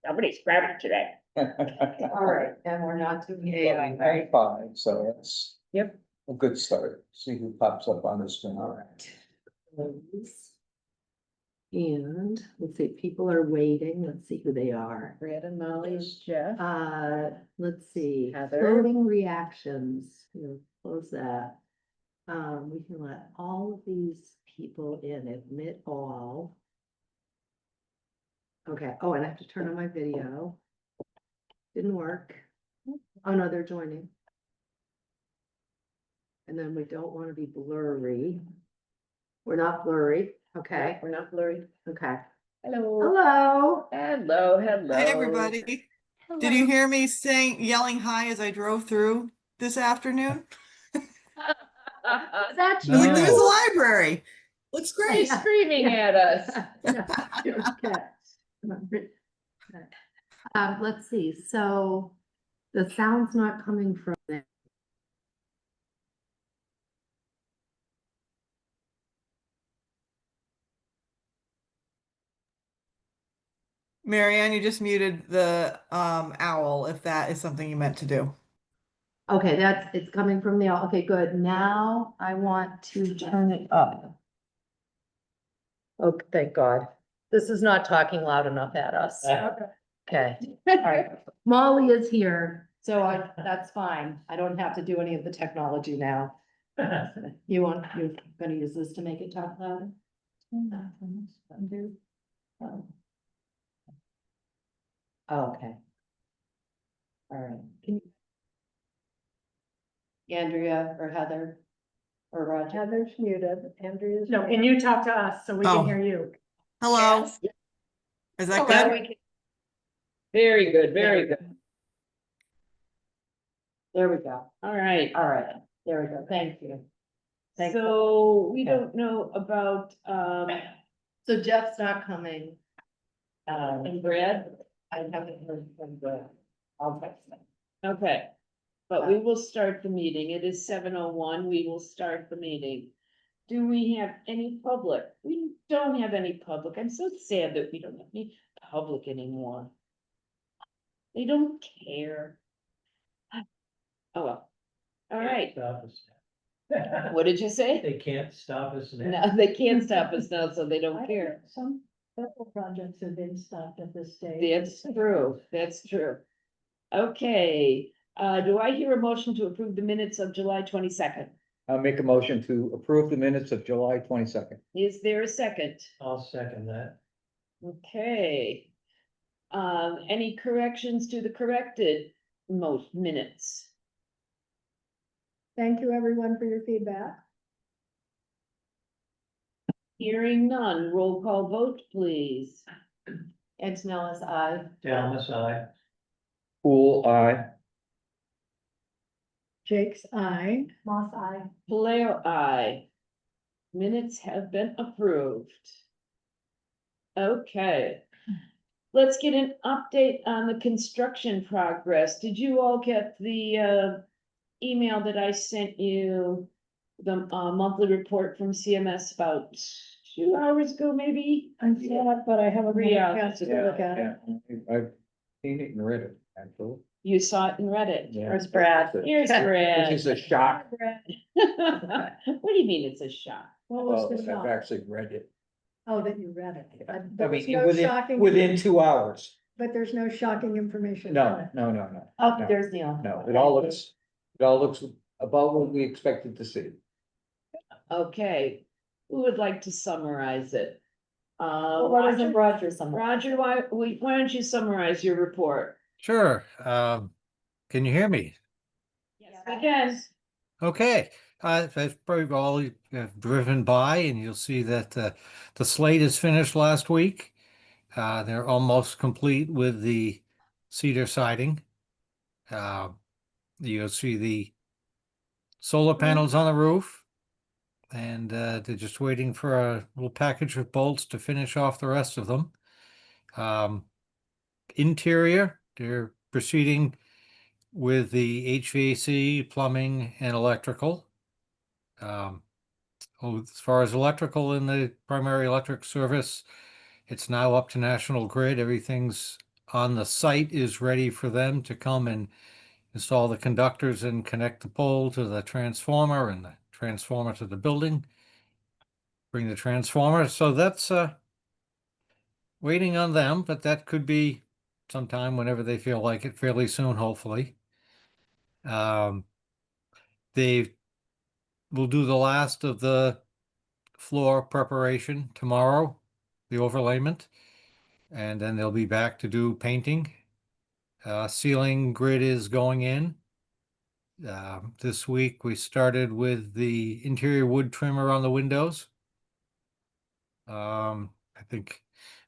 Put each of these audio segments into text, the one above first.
Somebody's grabbing today. All right, and we're not doing AI, right? High five, so that's. Yep. A good start. See who pops up on the screen. All right. And let's see, people are waiting. Let's see who they are. Brad and Molly and Jeff. Let's see, Heather. voting reactions, we'll close that. We can let all of these people in, admit all. Okay, oh, and I have to turn on my video. Didn't work. Oh, no, they're joining. And then we don't want to be blurry. We're not blurry, okay, We're not blurry. okay. Hello. Hello. Hello, hello. Hi, everybody. Did you hear me yelling hi as I drove through this afternoon? That's No. Look, there's a No. library. Looks great. She's screaming at us. Let's see, so the sound's not coming from there. Marianne, you just muted the owl, if that is something you meant to do. Okay, it's coming from the, okay, good. Now I want to turn it up. Oh, thank God. This is not talking loud enough at us. Okay, all right. Molly is here, so that's fine. I don't have to do any of the technology now. You're gonna use this to make it talk louder? Oh, okay. All right. Can you? Andrea or Heather or Roger? Heather's muted, Andrea's. No, and you talk to us, so we Oh. can hear you. Hello, Yes. is that Now good? we can- Very good, very good. There we go. All right. All right, there we go. Thank you. Thanks. So we Okay. don't know about, So Jeff's not coming. and Brad. I haven't heard from Brad. I'll text him. Okay. But we will start the meeting. It is 7:01. We will start the meeting. Do we have any public? We don't have any public. I'm so sad that we don't have any public anymore. They don't care. Oh, well. All right. Stop us. What did you say? They can't stop us now. No, they can't stop us now, so they don't care. Some federal projects have been stopped at this stage. That's true. That's true. Okay, do I hear a motion to approve the minutes of July 22nd? I'll make a motion to approve the minutes of July 22nd. Is there a second? I'll second that. Okay. Any corrections to the corrected minutes? Thank you, everyone, for your feedback. Hearing none, roll call vote, please. Antonella's aye. Dallas, I. Pool eye. Jake's eye. Moss eye. Blair, aye. Minutes have been approved. Okay. Let's get an update on the construction progress. Did you all get the email that I sent you? The monthly report from CMS about 2 hours ago, maybe? I saw it, but I haven't had a Yeah. chance to look at it. I've seen it and read it, actually. You saw it and read it. Yeah. Where's Brad? Here's Which Brad. is a shock. What do you mean it's a shock? What was Well, the I've shock? actually read it. Oh, that you read it. I There was mean, no shocking, within 2 hours. but there's no shocking information. in No, it. no, no, no. Oh, No. there's Neil. No, it all looks about what we expected to see. Okay, who would like to summarize it? What is it, Roger? Roger, why don't you summarize your report? Sure. Can you hear me? Yes, we can. Okay. That's probably all you have driven by, and you'll see that the slate is finished last week. They're almost complete with the cedar siding. You'll see the solar panels on the roof, and they're just waiting for a little package of bolts to finish off the rest of them. Interior, they're proceeding with the HVAC, plumbing, and electrical. Oh, as far as electrical in the primary electric service, it's now up to National Grid. Everything's on the site is ready for them to come and install the conductors and connect the pole to the transformer and the transformer to the building. Bring the transformer. So that's waiting on them, but that could be sometime whenever they feel like it, fairly soon, hopefully. They will do the last of the floor preparation tomorrow, the overlayment, and then they'll be back to do painting. Ceiling grid is going in. This week we started with the interior wood trimmer on the windows. I think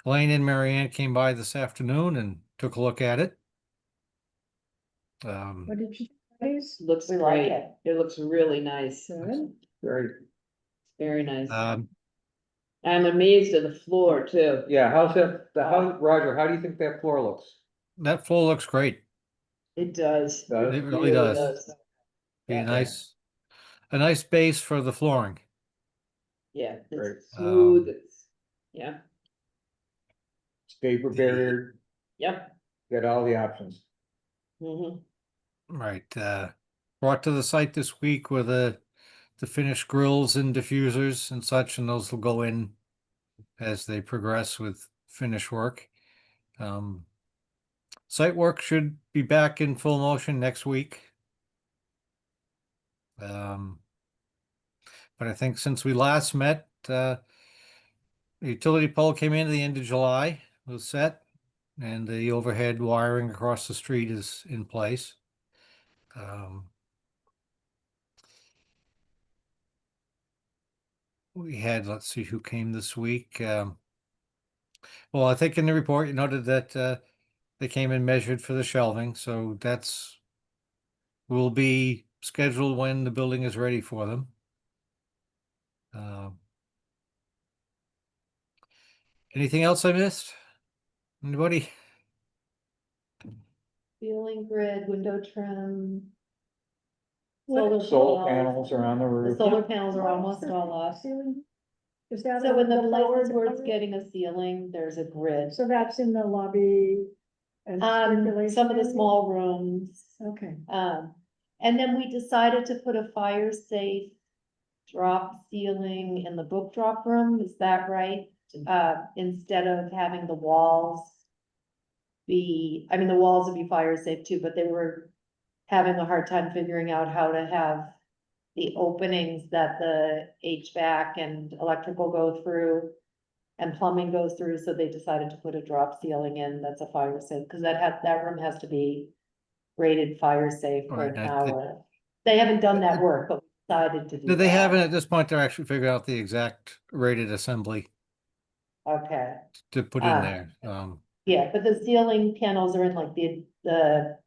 Elaine and Marianne came by this afternoon and took a look at it. What did you say? Looks We like great. it. It looks really nice, Good. Very, very nice. Um, I'm amazed at the floor too. yeah, Roger, how do you think that floor looks? that floor looks great. It does. Does? It really does. Be Yeah. a nice base for the flooring. Yeah, Great. it's smooth, it's, yeah, It's vapor barrier, yep. got all the options. Mhm. Right. Brought to the site this week with the finished grills and diffusers and such, and those will go in as they progress with finish work. Site work should be back in full motion next week. But I think since we last met, the utility pole came in at the end of July, was set, and the overhead wiring across the street is in place. We had, let's see who came this week. Well, I think in the report you noted that they came and measured for the shelving, so that's will be scheduled when the building is ready for them. Anything else I missed? Anybody? Ceiling grid, window trim. What- Solar panels are on the The roof. solar panels are What's almost the all up. ceiling? Is that? So in the lower places where it's part? getting a ceiling, there's a grid. So that's in the lobby? And Some of the circulation small rooms. area? Okay. And then we decided to put a fire safe drop ceiling in the book drop room, is that right? Instead of having the walls I mean, the walls would be fire safe too, but they were having a hard time figuring out how to have the openings that the HVAC and electrical go through and plumbing goes through, so they decided to put a drop ceiling in that's a fire safe, because that room has to be rated fire safe for Right, an hour. They haven't done that work, but we decided to do Do they haven't that. at this point? They're actually figuring out the exact rated assembly Okay, to put in Ah. there. yeah, but the ceiling panels are in like the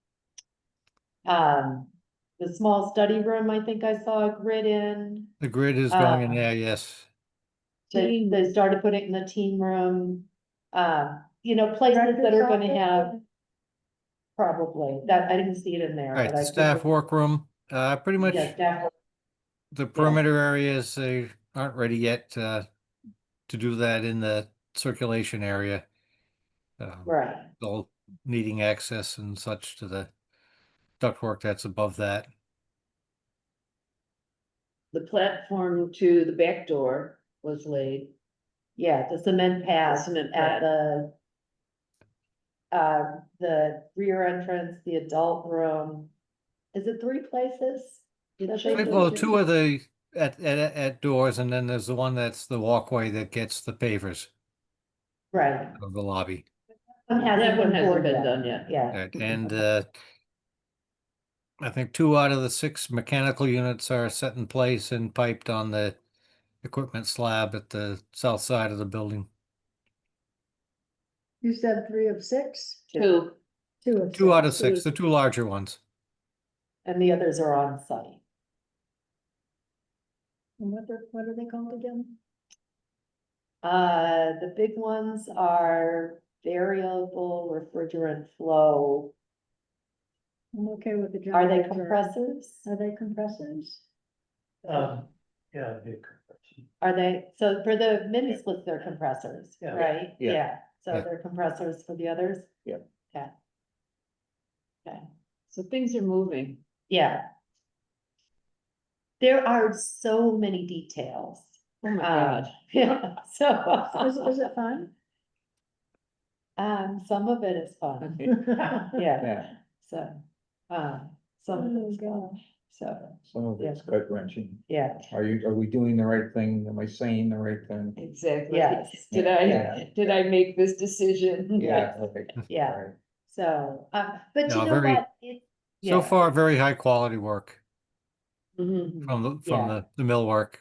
small study room, I think I saw a grid in. The grid is going in Uh, there, yes. They started putting it in the team room, places that are gonna have. Probably, that, I didn't see it in there, Right, but I. the staff workroom, pretty much Yeah, staff, the perimeter areas, they aren't ready yet, to do that in the circulation area. right, All needing access and such to the ductwork that's above that. The platform to the back door was laid. yeah, the cement pad Cement at pad. the rear entrance, the adult room. Is it 3 places? that they did? Well, two of the at doors, and then there's the one that's the walkway that gets the pavers Right. of the lobby. One That hasn't one been hasn't poured been yet. done yet. Yeah. Right, and I think 2 out of the 6 mechanical units are set in place and piped on the equipment slab at the south side of the building. You said 3 of 6? 2, 2 of 6. 2 out of 6, the 2 larger ones. And the others are on site. And what are they called again? The big ones are variable refrigerant flow. I'm okay with the. Are they generator. compressors? Are they compressors? Yeah, big compressor. Are they, so for the mini splits, they're compressors, Yeah. right? Yeah. So Yeah. they're compressors for the others? Yeah. Okay. Okay, So things are moving. yeah. There are so many details. Oh my God. Yeah, Is so, it fun? some of it is fun, yeah, Yeah, so, some of Oh, it's fun, gosh. so, some of it's gut wrenching. yeah. Are we doing the right thing? Am I saying the right thing? Exactly. Yes. Did Yeah. I make this decision? Yeah, okay. Yeah. Right. So, but No, you know very- what? It, So yeah. far, very high quality work Mhm. from Yeah. the mill work.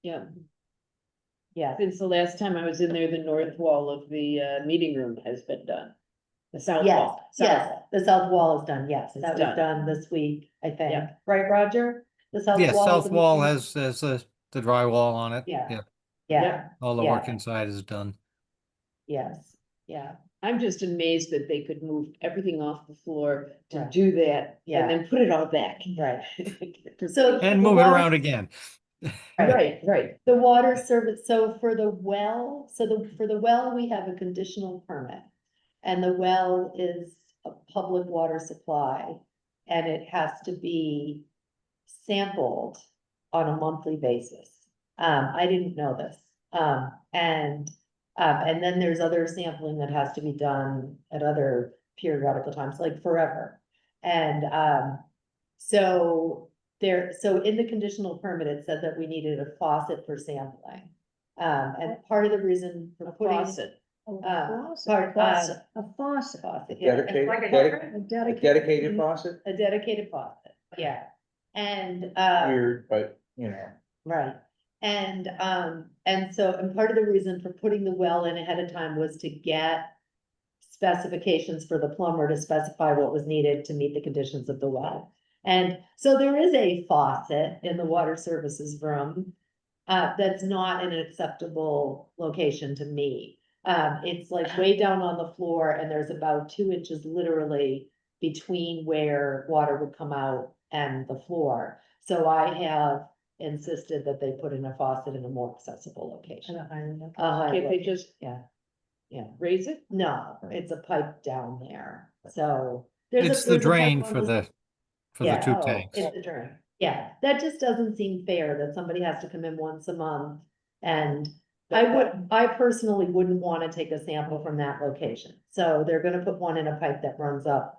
Yeah, Yeah, since the last time I was in there, the north wall of the meeting room has been done. The south yes, wall. south yes, wall. the south wall is done, yes, It's that was done. done this week, I think, Yeah. right, Roger? The south Yes, wall. of south the wall meeting- has the drywall on it. Yeah. Yeah, Yeah, all the yeah. work inside is done. yes, yeah, I'm just amazed that they could move everything off the floor to Right. do that Yeah. and then put it all back. right. So. And the move it water- around again. Right, right. The water service, so for the well, for the well, we have a conditional permit. And the well is a public water supply, and it has to be sampled on a monthly basis. I didn't know this. And then there's other sampling that has to be done at other periodical times, like forever. And, so so in the conditional permit, it said that we needed a faucet for sampling. And part of the reason for A putting. faucet. A Part, faucet, a faucet, Faucet, yeah. Dedicated, a a dedicated. dedicated faucet? A dedicated faucet, yeah. And, Weird, but you know, right, and so, and part of the reason for putting the well in ahead of time was to get specifications for the plumber to specify what was needed to meet the conditions of the well. And so there is a faucet in the water services room, that's not in an acceptable location to me. It's like way down on the floor and there's about 2 inches literally between where water would come out and the floor. So I have insisted that they put in a faucet in a more accessible location. And a iron. Can't they just Yeah, yeah. raise it? No, it's a pipe down there, so. there's It's the there's a pipe drain on for the Yeah, two oh, tanks. It's the drain, yeah, that just doesn't seem fair that somebody has to come in once a month. And I personally wouldn't wanna take a sample from that location, so they're gonna put one in a pipe that runs up.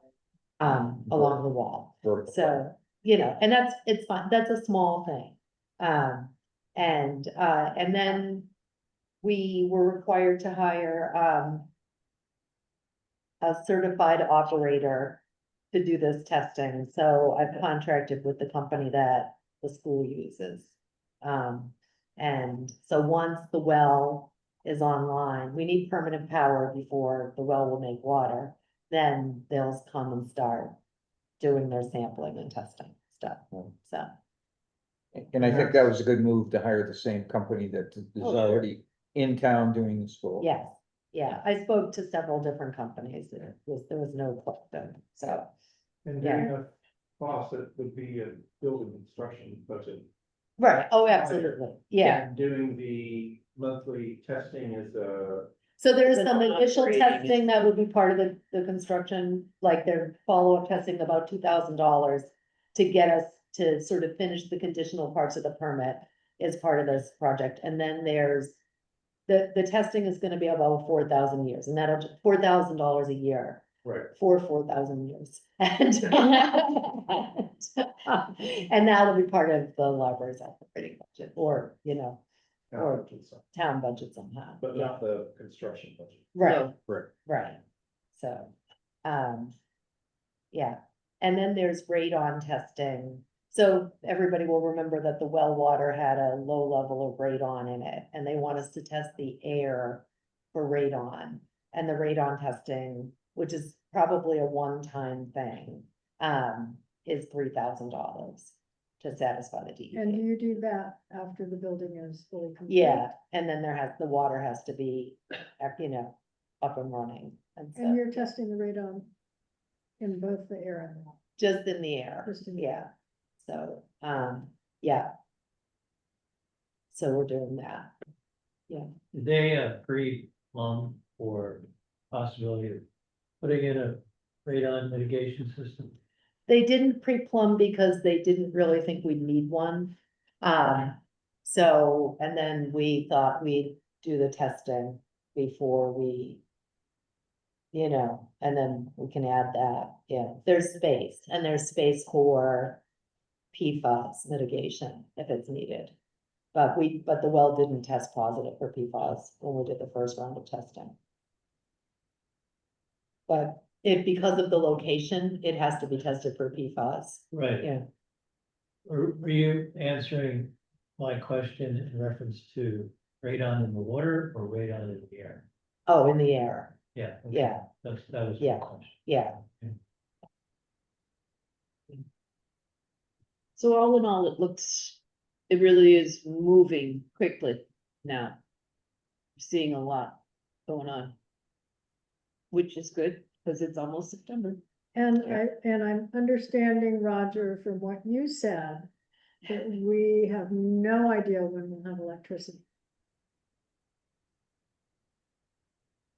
Along the wall, vertical. so, and it's fine, that's a small thing. And then we were required to hire, a certified operator to do this testing, so I've contracted with the company that the school uses. And so once the well is online, we need permanent power before the well will make water, then they'll come and start doing their sampling and testing stuff, so. And I think that was a good move to hire the same company that is Oh, sure. already in town doing the school. Yes, yeah, I spoke to several different companies, there was no question, so. And Yeah. doing a faucet would be a building construction budget. Right, oh, absolutely, yeah, And doing the monthly testing is so there's But some not initial operating it. testing that would be part of the construction, like their follow-up testing, about $2,000. To get us to sort of finish the conditional parts of the permit is part of this project, and then there's. The testing is gonna be about 4,000 years, and that'll, $4,000 a year. right. For 4,000 years. And and that'll be part of the library's operating budget, or, Or- town budget somehow. But Yeah. not the construction budget. Right, No. right, so, yeah, and then there's radon testing. So everybody will remember that the well water had a low level of radon in it, and they want us to test the air for radon. And the radon testing, which is probably a one-time thing, is $3,000 to satisfy the DEP. And do you do that after the building is fully complete? Yeah, and then the water has to be, up and running and And stuff, you're testing the radon in both the air and the water? just in the air, Just in the yeah. So, yeah. So we're doing that. Did they pre-plumb for possibility of putting in a radon mitigation system? They didn't pre-plumb because they didn't really think we'd need one. So, and then we thought we'd do the testing before we, and then we can add that, there's space for PFAS mitigation if it's needed. But the well didn't test positive for PFAS when we did the first round of testing. But because of the location, it has to be tested for PFAS, Right. yeah. Were you answering my question in reference to radon in the water or radon in the air? Oh, in the air, Yeah. okay. yeah, That was my Yeah. question. yeah. So all in all, it really is moving quickly now. Seeing a lot going on. Which is good, because it's almost September. And I'm understanding, Roger, from what you said, that we have no idea when we'll have electricity.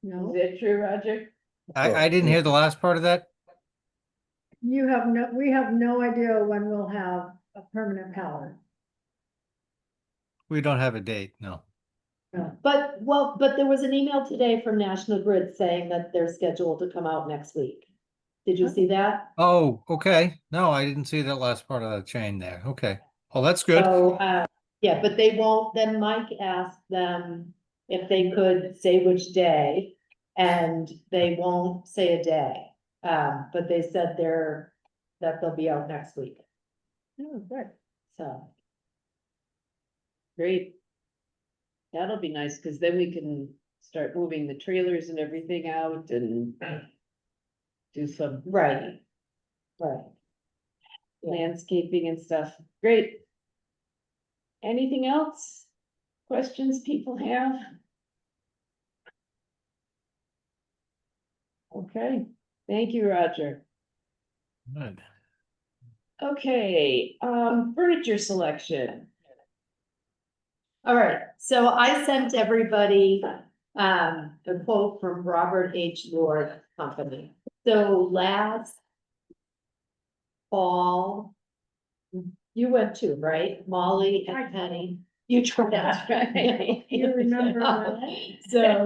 Is No, that true, Roger? I didn't hear the last part of that. we have no idea when we'll have a permanent power. We don't have a date, no. But there was an email today from National Grid saying that they're scheduled to come out next week. Did you see that? Oh, okay. No, I didn't see that last part of the chain there. Okay. Well, that's good. So, yeah, but they won't, then Mike asked them if they could say which day, and they won't say a day. But they said that they'll be out next week, Oh, good. so. Great. That'll be nice, because then we can start moving the trailers and everything out and do some Right. Right. Yeah. landscaping and stuff. Great. Anything else? Questions people have? Okay, thank you, Roger. Good. Okay, furniture selection. All right, so I sent everybody a quote from Robert H. Lord Company. So last fall, you went to, right? Molly and Penny. You tried. That's right. You remember well. So,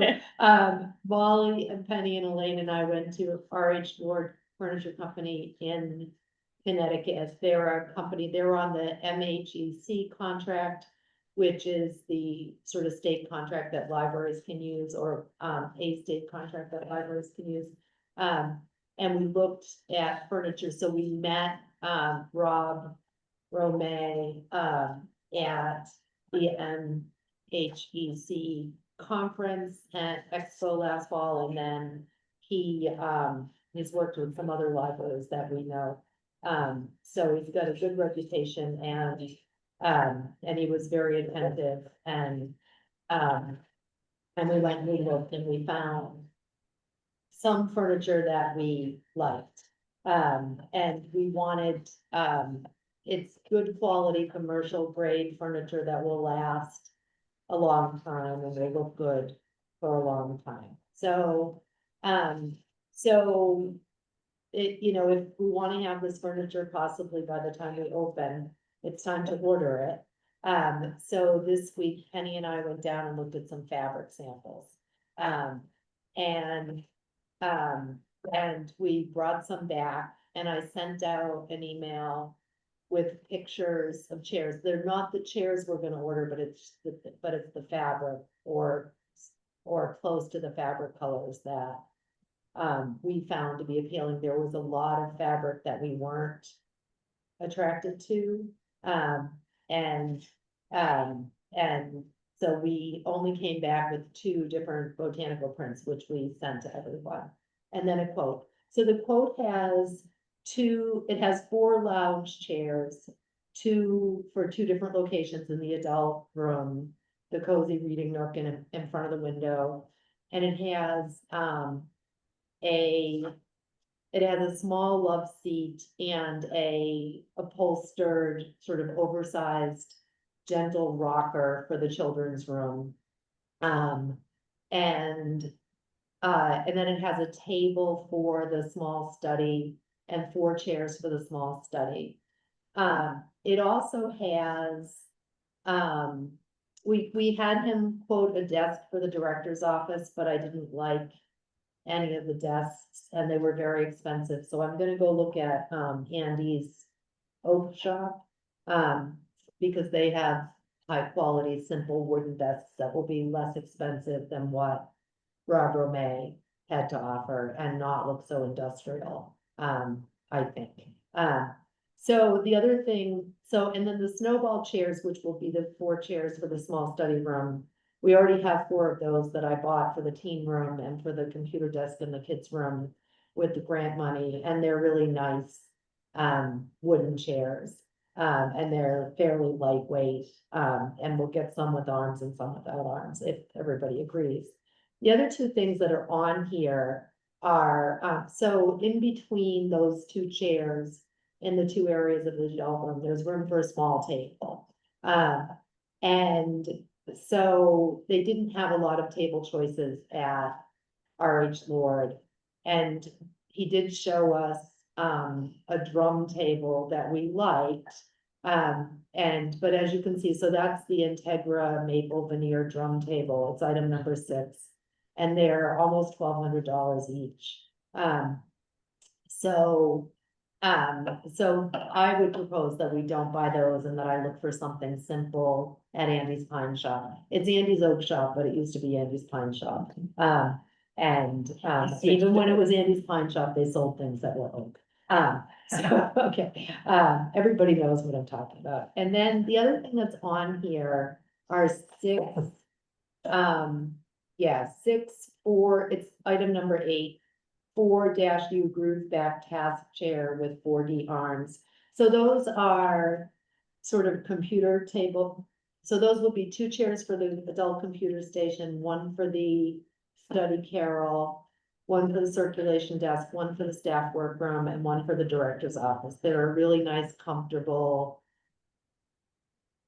Molly and Penny and Elaine and I went to RH Lord Furniture Company in Connecticut. They're a company, they're on the MHEC contract, which is the sort of state contract that libraries can use, or a state contract that libraries can use. And we looked at furniture, so we met Rob Romay at the MHEC conference at Expo last fall, and then he he's worked with some other libraries that we know. So he's got a good reputation, and he was very attentive, and we went and we looked and we found some furniture that we liked. And we wanted, it's good quality commercial grade furniture that will last a long time and they look good for a long time. So, if we want to have this furniture possibly by the time we open, it's time to order it. So this week Penny and I went down and looked at some fabric samples. And we brought some back, and I sent out an email with pictures of chairs. They're not the chairs we're gonna order, but it's the fabric or close to the fabric colors that we found to be appealing. There was a lot of fabric that we weren't attracted to. And so we only came back with 2 different botanical prints, which we sent to everyone. And then a quote. So the quote has 4 lounge chairs, 2 for 2 different locations in the adult room, the cozy reading nook in front of the window. And it has a small love seat and a upholstered sort of oversized gentle rocker for the children's room. And then it has a table for the small study and 4 chairs for the small study. It also has, we had him quote a desk for the director's office, but I didn't like any of the desks and they were very expensive. So I'm gonna go look at, Andy's Oak Shop. Because they have high quality, simple wooden desks that will be less expensive than what Rob Romay had to offer and not look so industrial, I think. So the other thing, and then the snowball chairs, which will be the 4 chairs for the small study room. We already have 4 of those that I bought for the teen room and for the computer desk in the kids' room with the grant money, and they're really nice, wooden chairs. And they're fairly lightweight, and we'll get some with arms and some without arms, if everybody agrees. The other 2 things that are on here are, so in between those 2 chairs, in the 2 areas of the shelf room, there's room for a small table. And so they didn't have a lot of table choices at RH Lord. And he did show us, a drum table that we liked. But as you can see, so that's the Integra maple veneer drum table. It's item number 6. And they're almost $1,200 each. So I would propose that we don't buy those and that I look for something simple at Andy's Pine Shop. It's Andy's Oak Shop, but it used to be Andy's Pine Shop. Even when it was Andy's Pine Shop, they sold things that were oak. Okay, everybody knows what I'm talking about. And then the other thing that's on here are 6, 4, it's item number 8, 4-U groove back task chair with 4D arms. So those are sort of computer table. So those will be 2 chairs for the adult computer station, 1 for the study carrel, 1 for the circulation desk, 1 for the staff workroom, and 1 for the director's office. They're a really nice, comfortable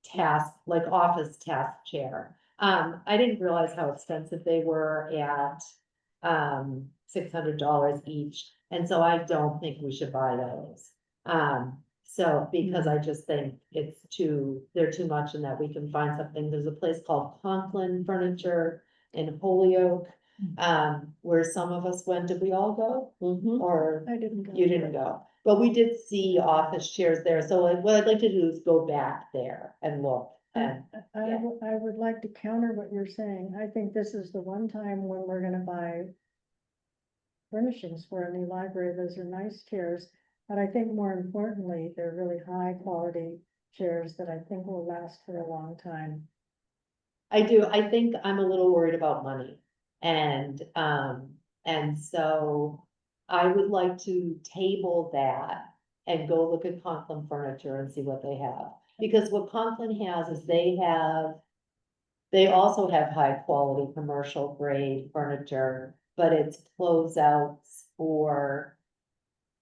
task, like office task chair. I didn't realize how expensive they were at $600 each, and so I don't think we should buy those. Because I just think they're too much and that we can find something. There's a place called Conklin Furniture in Holyoke, where some of us went. Did we all go? Or I didn't go. you didn't go? But we did see office chairs there, so what I'd like to do is go back there and look. And I would like to counter what you're saying. I think this is the one time when we're gonna buy furnishings for a new library. Those are nice chairs, but I think more importantly, they're really high quality chairs that I think will last for a long time. I do, I think I'm a little worried about money. And so I would like to table that and go look at Conklin Furniture and see what they have. Because what Conklin has is they also have high quality commercial grade furniture, but it's closeouts for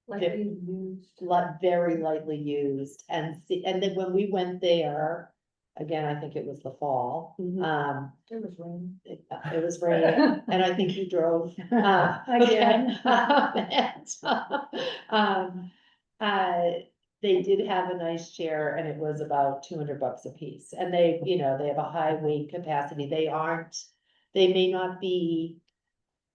Lightly used. very lightly used. And then when we went there, again, I think it was the fall. It was raining. It was raining, and I think you drove. Again. They did have a nice chair and it was about $200 a piece. And they have a high weight capacity. They may not be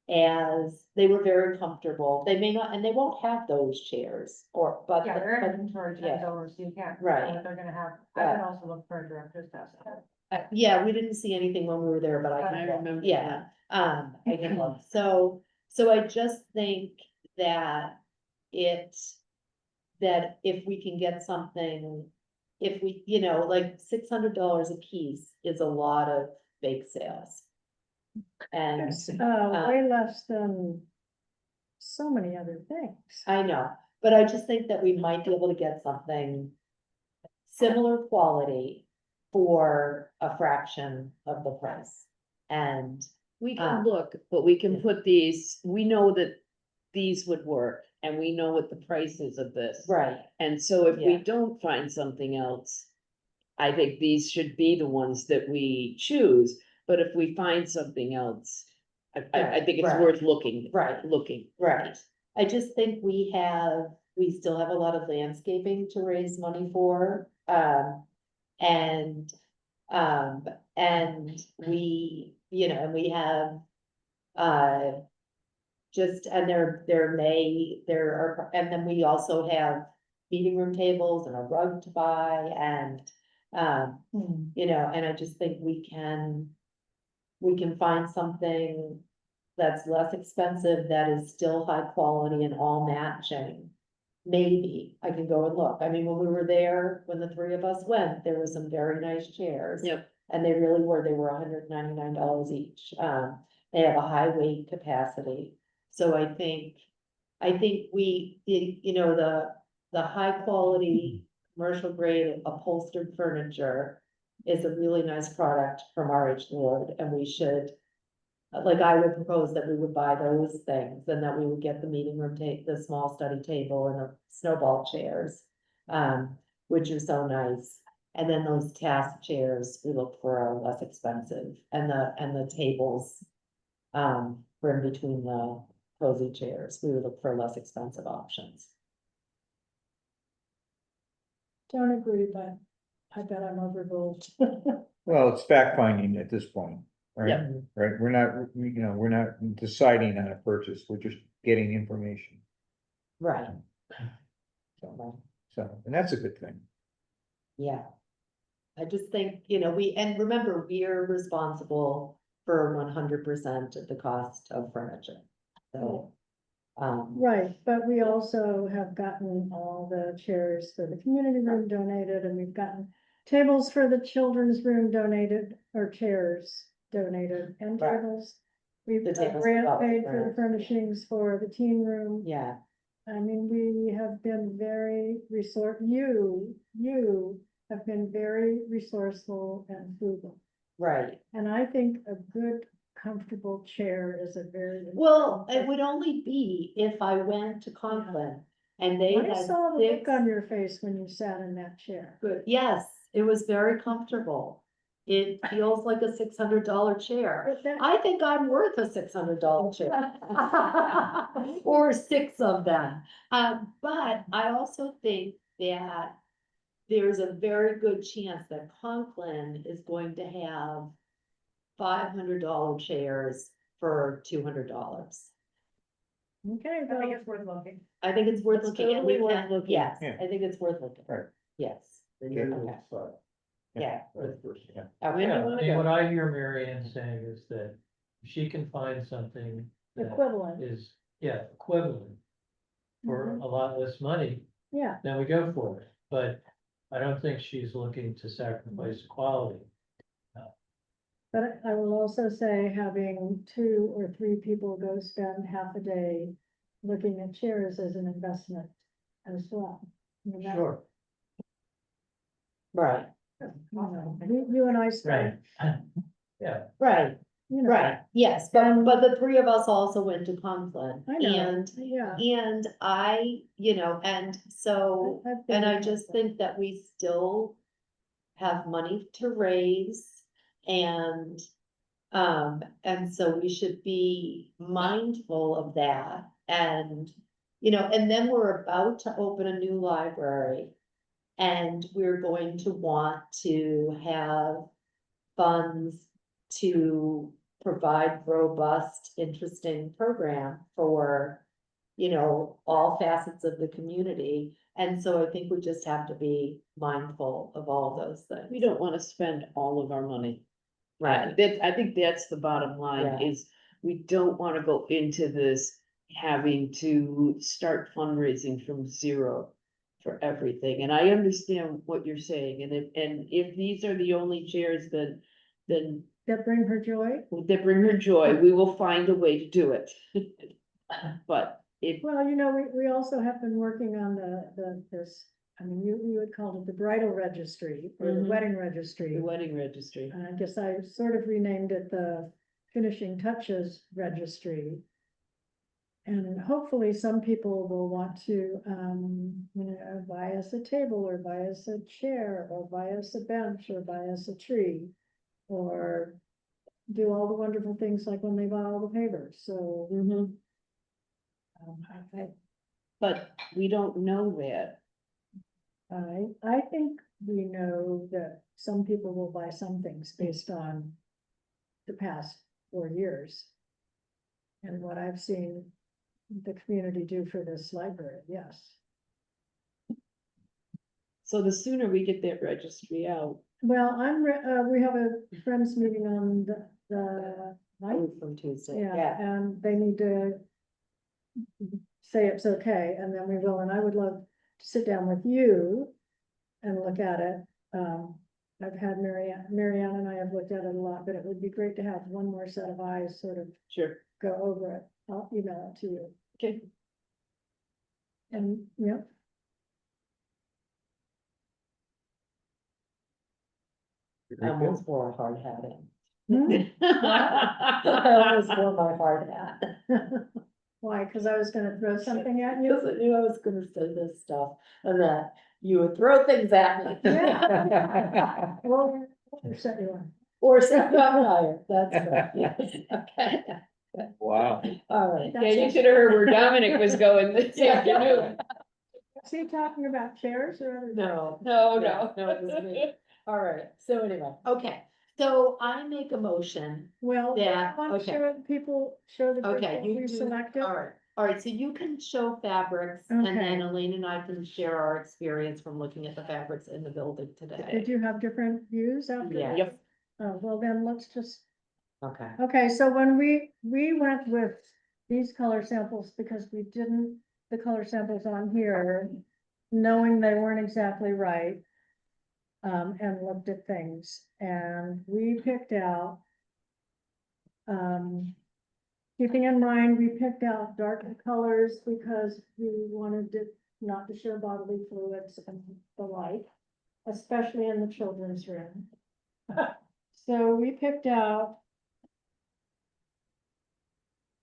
they were very comfortable. They may not, and they won't have those chairs but. Yeah, they're but- inventory yeah. $10, so you can't. Right. They're gonna have, I Right. would also look for a director's desk. Yeah, we didn't see anything when we were there, but I I can look. remember Yeah, I can look. So I just think that that if we can get something, if we, like $600 a piece is a lot of bake sales. And Way less than so many other things. I know, but I just think that we might be able to get something similar quality for a fraction of the price. And We can look, but we can put these, we know that these would work and we know what the price is of this. right, And so if we Yeah. don't find something else, I think these should be the ones that we choose, but if we find something else, I think it's Right. worth looking. Right. Looking. Right, I just think we still have a lot of landscaping to raise money for, and, and we, you know, and we have, just, and there are, and then we also have meeting room tables and a rug to buy and, you know, and I just think we can find something that's less expensive, that is still high quality and all matching. Maybe I can go and look. I mean, when we were there, when the three of us went, there were some very nice chairs. Yep. And they really were, they were $199 each. They have a high weight capacity. So I think you know, the high quality commercial grade upholstered furniture is a really nice product from RH Lord, and we should, like, I would propose that we would buy those things and that we would get the meeting room the small study table and the snowball chairs, which are so nice. And then those task chairs we look for are less expensive, and the tables, for in between the cozy chairs, we would look for less expensive options. Don't agree, but I bet I'm overruled. Well, it's fact finding at this point, right? Yep. Right, we're not deciding on a purchase, we're just getting information, Right. so, and that's a good thing. Yeah. I just think, you know, and remember, we are responsible for 100% of the cost of furniture. So, Right, but we also have gotten all the chairs for the community room donated, and we've gotten tables for the children's room donated, or chairs donated, and Right. tables. We've The tables grant as well, paid for the right. furnishings for the teen room. yeah, I mean, we have been very you have been very resourceful and frugal. right. And I think a good, comfortable chair is a very. Well, it would only be if I went to Conklin and they I had saw the look six. on your face when you sat in that chair. Good, yes, it was very comfortable. It feels like a $600 chair. But that- I think I'm worth a $600 chair. Or six of them. But I also think that there's a very good chance that Conklin is going to have $500 chairs for $200. Okay, I think well, it's worth looking. I think it's worth looking at. We Totally worth can, looking. yes, Yeah. I think it's worth looking. Right. Yes, And then Okay. we'll decide. yeah. Right, first, yeah. When do you Yeah, wanna I mean, go? what I hear Mary Ann saying is that if she can find something that equivalent, is, yeah, equivalent for a lot less money, yeah, then we go for it. But I don't think she's looking to sacrifice quality. but I will also say having 2 or 3 people go spend half a day looking at chairs as an investment as well. I mean, that- Sure. Right, You know, you and I spent, Yeah, right, you know. right, yes, but the three of us also went to Conklin. I know, And, yeah. and I, you know, and so, I've been and I to just Conklin. think that we still have money to raise. And so we should be mindful of that, and, you know, and then we're about to open a new library. And we're going to want to have funds to provide robust, interesting program for, you know, all facets of the community. And so I think we just have to be mindful of all those things. We don't wanna spend all of our money. Right, I think that's the bottom line, Yeah. is we don't wanna go into this having to start fundraising from zero for everything, and I understand what you're saying, and if these are the only chairs, then That bring her joy. that bring her joy, we will find a way to do it. But if, Well, you know, we also have been working on this, I mean, you would call it the bridal registry or the Mhm. wedding registry. the wedding registry, And I guess I sort of renamed it the finishing touches registry. And hopefully some people will want to, buy us a table or buy us a chair or buy us a bench or buy us a tree. Or do all the wonderful things like when they buy all the papers, so. Mhm. But we don't know that. I think we know that some people will buy some things based on the past 4 years. And what I've seen the community do for this library, yes. So the sooner we get that registry out. Well, we have a friends meeting on the ninth, From Tuesday, yeah, and they need to say it's okay, and then we will, and I would love to sit down with you and look at it. I've had Marianne and I have looked at it a lot, but it would be great to have one more set of eyes sort of Sure. go over it. I'll email it to you. Okay. And, yeah, I almost wore a hard hat in. Hmm? I almost wore my hard hat. Why? Because I was gonna throw something at you? Because I knew I was gonna say this stuff, and that you would throw things at me. Yeah. Or set you on. Or set you on fire, that's right, yes, okay, Wow. all right. Yeah, you should have heard where Dominic was going this Yeah. afternoon. Is he talking about chairs or? other things? No. No, Yeah, no. no, it was me. All right, so anyway, okay, so I make a motion. Well, Yeah, I want to okay. show people, show the Okay, people you we do, selected. all right, so you can show fabrics, and then Okay. Elaine and I can share our experience from looking at the fabrics in the building today. Did you have different views after? Yeah. that? Yep. Oh, well, then let's just, Okay. okay, so when we went with these color samples because we didn't, the color samples on here, knowing they weren't exactly right. And looked at things, and we picked out, keeping in mind, we picked out darker colors because we wanted it not to show bodily fluids and the like, especially in the children's room. So we picked out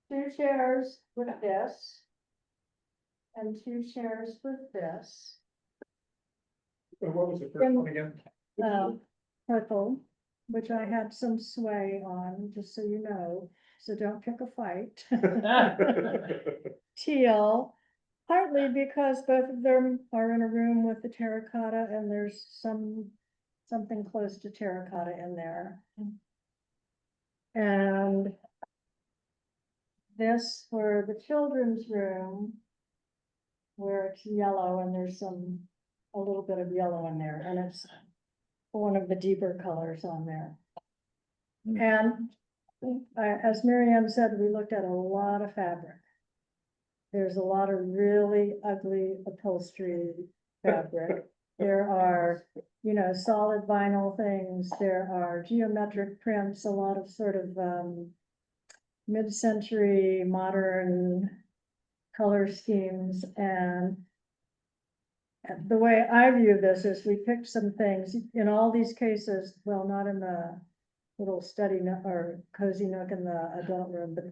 2 chairs with this and 2 chairs with this. And what was the first one again? Purple, which I had some sway on, just so you know, so don't pick a fight. Teal, partly because both of them are in a room with the terracotta and there's something close to terracotta in there. And this for the children's room, where it's yellow and there's a little bit of yellow in there, and it's one of the deeper colors on there. And as Miriam said, we looked at a lot of fabric. There's a lot of really ugly upholstery fabric. There are, solid vinyl things. There are geometric prints, a lot of sort of mid-century modern color schemes. And the way I view this is we picked some things in all these cases, well, not in the little study nook or cozy nook in the adult room, but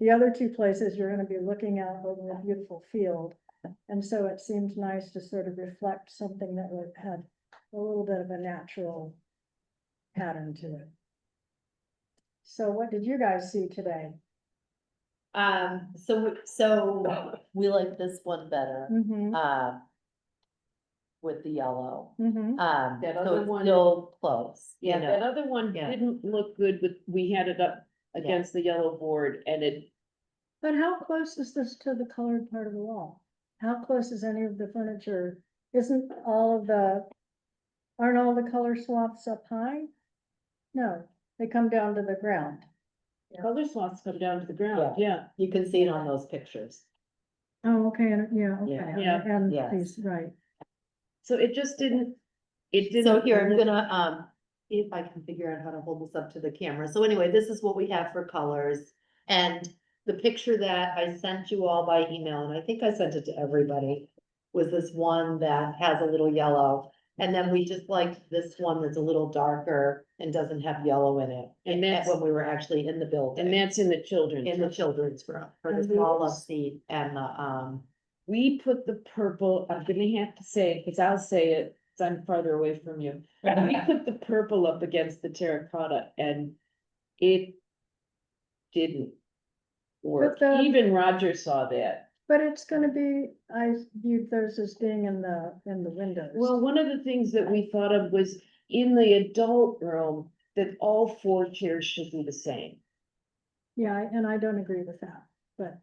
the other 2 places you're gonna be looking out over a beautiful field. And so it seemed nice to sort of reflect something that had a little bit of a natural pattern to it. So what did you guys see today? So we like this one better, Mm-hmm, with the yellow. mm-hmm. That That so other it's one- still close, you Yeah, that know. other one Yeah. didn't look good with, we had it up against the yellow board and it, But how close is this to the colored part of the wall? How close is any of the furniture? Isn't aren't all the color swaths up high? No, they come down to the ground. color swaths come down to the ground, yeah. You can see it on those pictures. Oh, okay, yeah, okay. Yeah. Yeah. And Yes. these, right. So it just didn't, it didn't. So here, I'm look- gonna, if I can figure out how to hold this up to the camera. So anyway, this is what we have for colors. And the picture that I sent you all by email, and I think I sent it to everybody, was this one that has a little yellow. And then we just liked this one that's a little darker and doesn't have yellow in it. And that's- when we were actually in the building. And that's in the children's. In the room. children's room, for And the small love these- seat and the, We put the purple, I'm gonna have to say it, cause I'll say it, 'cause I'm farther away from you. We put the purple up against the terracotta and it didn't work. But the- Even Roger saw that. But it's gonna be, I viewed those as being in the windows. Well, one of the things that we thought of was in the adult room, that all 4 chairs should be the same. Yeah, and I don't agree with that, but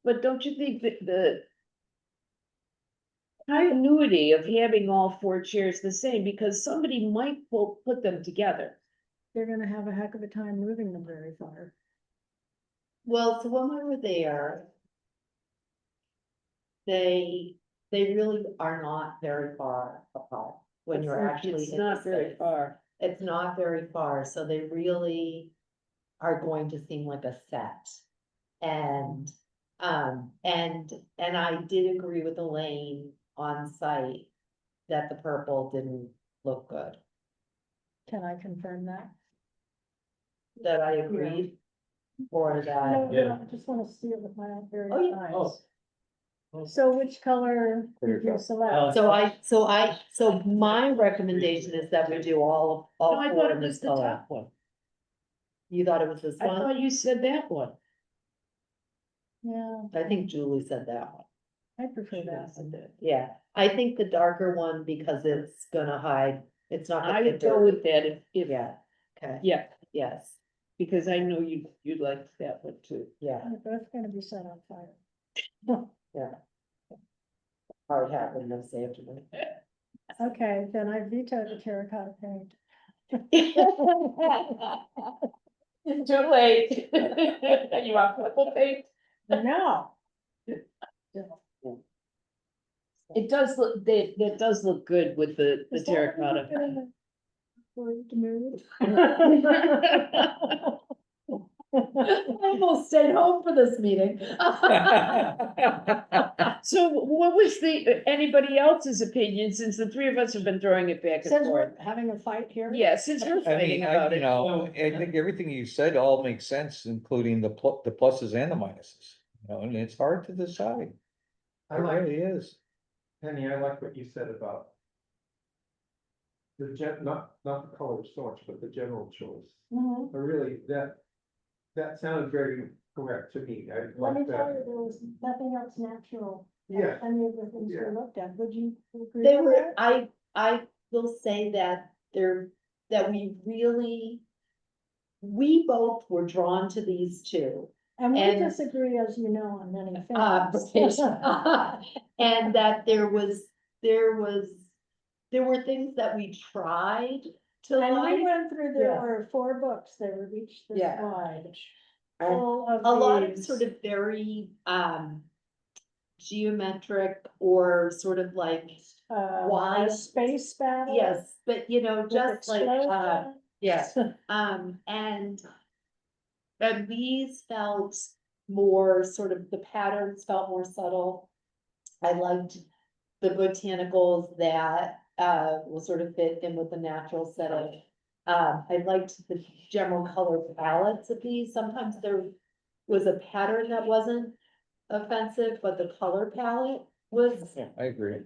But don't you think that the continuity of having all 4 chairs the same, because somebody might put them together. they're gonna have a heck of a time moving them very far. well, so when we were there. They really are not very far apart when you're actually. It's in the not very space. far. It's not very far, so they really are going to seem like a set. And, and I did agree with Elaine on site that the purple didn't look good, Can I confirm that? that I agreed. Or No, that, no, I just wanna see it with my own very Oh, yeah. eyes. Oh. So which color There you did you go. select? so my recommendation is that we do all No, I 4 thought in it this was the color. top one. You thought it was this I one? thought you said that one. Yeah, I think Julie said that one. I prefer that. Yeah, I think the darker one because it's gonna hide, it's not. gonna I get would go dirty. with that if, Yeah, okay, yeah, yes, because I know you liked that one too. yeah, They're both gonna be set on fire. yeah. Hard hat when this afternoon. Okay, then I veto the terracotta paint. Too late. You want purple paint? No. It does look, that does look good with the Is that what we terracotta. put in the- For the mood? I almost stayed home for this meeting. So what was anybody else's opinion, since the 3 of us have been throwing it back and Since forth? we're having a fight here? Yeah, since we're I fighting mean, about you it. know, I think everything you said all makes sense, including the pluses and the minuses. You know, and it's hard to decide. It I like, really is. Penny, I like what you said about. Not the color so much, but the general choice. Mhm. But really, that sounded very correct to me. I Let me like tell you, that. there was nothing else natural. Yeah. Any of the things we Yeah. looked at, would you agree They with were, that? I will say that that we really. We both were drawn to these 2. And we and- disagree, as you know, on many Vacation. things. And that there were things that we tried to And we like. went through, there Yeah. were 4 books, they were each this Yeah. wide. And Full of a lot of these, sort of very, geometric or sort of like, wide- a space battle. yes, but you know, with just like, explosions. yes, and these felt more sort of, the patterns felt more subtle. I liked the botanicals that, will sort of fit in with the natural setting. I liked the general color palettes of these. Sometimes there was a pattern that wasn't offensive, but the color palette was, I agree.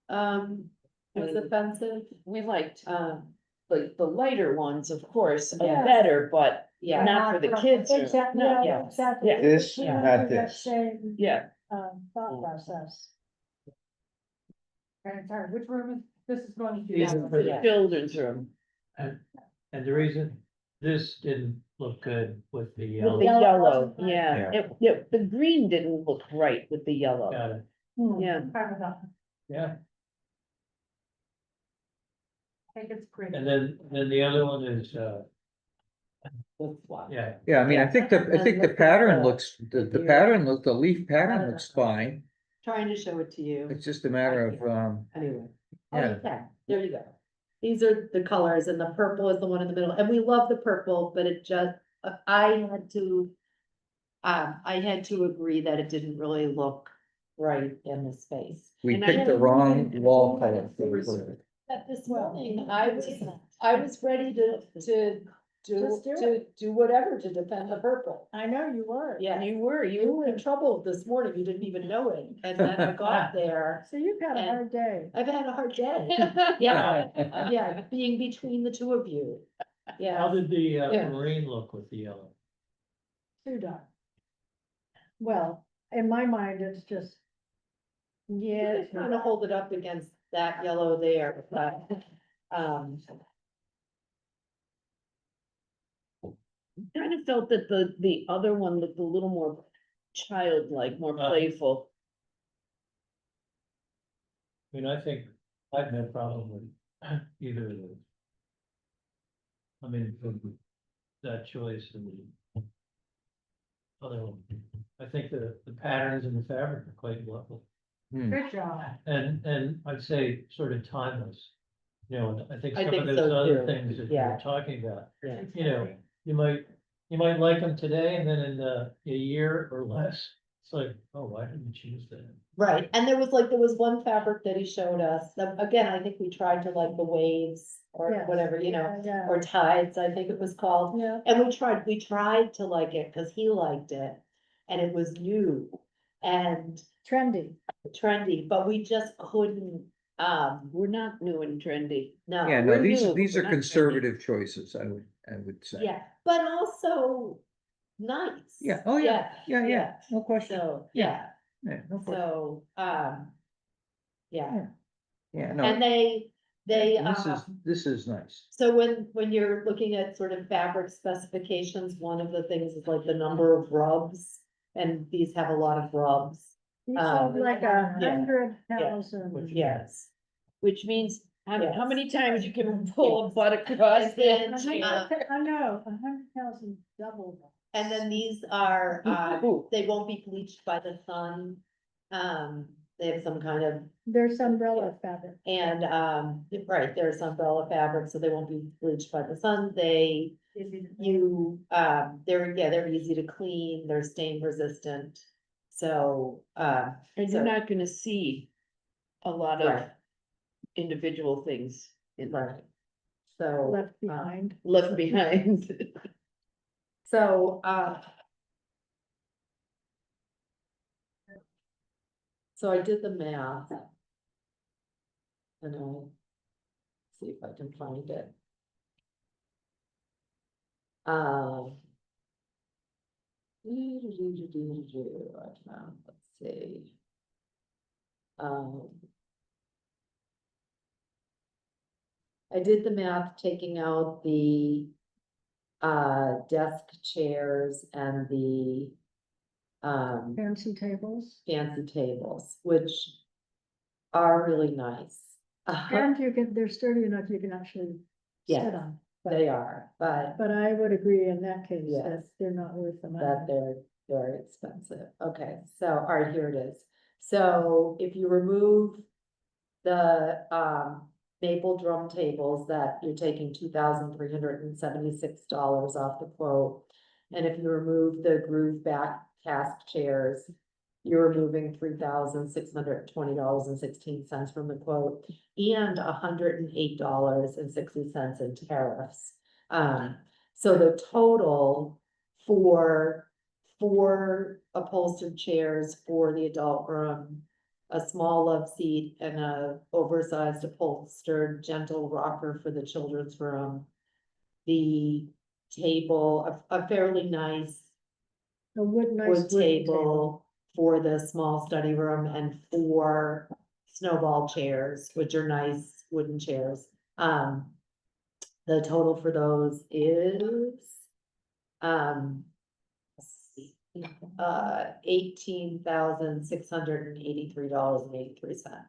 was offensive. We liked, the lighter ones, of course, are Yeah. better, but Yeah, not for the kids. Exactly, No, yeah, yeah. exactly. Yeah. This, We not went through that this. Same, Yeah, thought process. I'm sorry, which room is, this is going to be? These are for the- children's room And the reason this didn't look good with the with yellow. the Yellow yellow, wasn't right. yeah, the green didn't look right with the yellow, Got it. Hmm. yeah. Fine with that. Yeah, I think it's pretty. and then the other one is, This one. yeah, Yeah, I mean, I think the And pattern the- looks, the pattern the leaf pattern looks fine. Trying to show it to you. It's just a matter of, Anyway. Oh, yeah. you can. There you go. These are the colors and the purple is the one in the middle. And we love the purple, but it just, I had to agree that it didn't really look right in the space. We And I picked the had- wrong wall color. That this Well, morning, I was ready to Just do do whatever to defend the purple. I know you were. Yeah, you were in trouble this morning, you didn't even know it, and then I got there, So you've had a And- hard day. I've had a hard day. Yeah, yeah, being between the two of you, How yeah. did the Yeah. marine look with the yellow? Too dark. Well, in my mind, it's just. Yeah, trying to hold it up against that yellow there, but, Kind of felt that the other one looked a little more childlike, more playful. I mean, I think I've no problem with either of those. I mean, that choice and the other one. I think the patterns in the fabric are quite lovely. Good job. And I'd say sort of timeless. You know, I think I some think of those so other too. things that Yeah. you're talking about, yeah. you know, you might like them today and then in a year or less, it's like, oh, why didn't you choose that? Right, and there was one fabric that he showed us, that, again, I think we tried to like the waves or Yes. whatever, you know, Yeah, or tides, I think it was called. yeah. And we tried to like it, cause he liked it, and it was new and Trendy. trendy, but we just couldn't, We're not new and trendy. no. Yeah, no, we're these, new, these but are not trendy. conservative choices, I would say. Yeah, but also nice. Yeah, oh, yeah, yeah, no question. So, Yeah. yeah, Yeah, no question. so, yeah, Yeah, no. and they, This is nice. so when you're looking at sort of fabric specifications, one of the things is like the number of rubs, and these have a lot of rubs. You sold like yeah, 100,000. Yes. Which means, how Yes. many times you can pull a butt across And then, the I know, 100,000 double. And then these are, Ooh. they won't be bleached by the sun. They have some kind of, There's umbrella fabric. and, right, there's umbrella fabric, so they won't be bleached by the sun. They're easy to clean, they're stain resistant. So, And so- you're not gonna see a lot of Right. individual things in right. So. Left behind. left behind. So, so I did the math. And I'll see if I can find it. Let's see. I did the math, taking out the desk chairs and the Fancy tables. fancy tables, which are really nice. And they're sturdy enough you can actually Yeah, sit on. they are, but But I would agree in that case that Yes. they're not worth the money. that they're very expensive. Okay, so, all right, here it is. So if you remove the maple drum tables, that you're taking $2,376 off the quote. And if you remove the groove back cask chairs, you're removing $3,620.16 from the quote, and $108.60 in tariffs. So the total for four upholstered chairs for the adult room, a small love seat, and a oversized upholstered gentle rocker for the children's room. The table, a fairly nice A nice wood wooden table for the small study room, and 4 snowball chairs, which are nice wooden chairs. The total for those is, $18,683.83.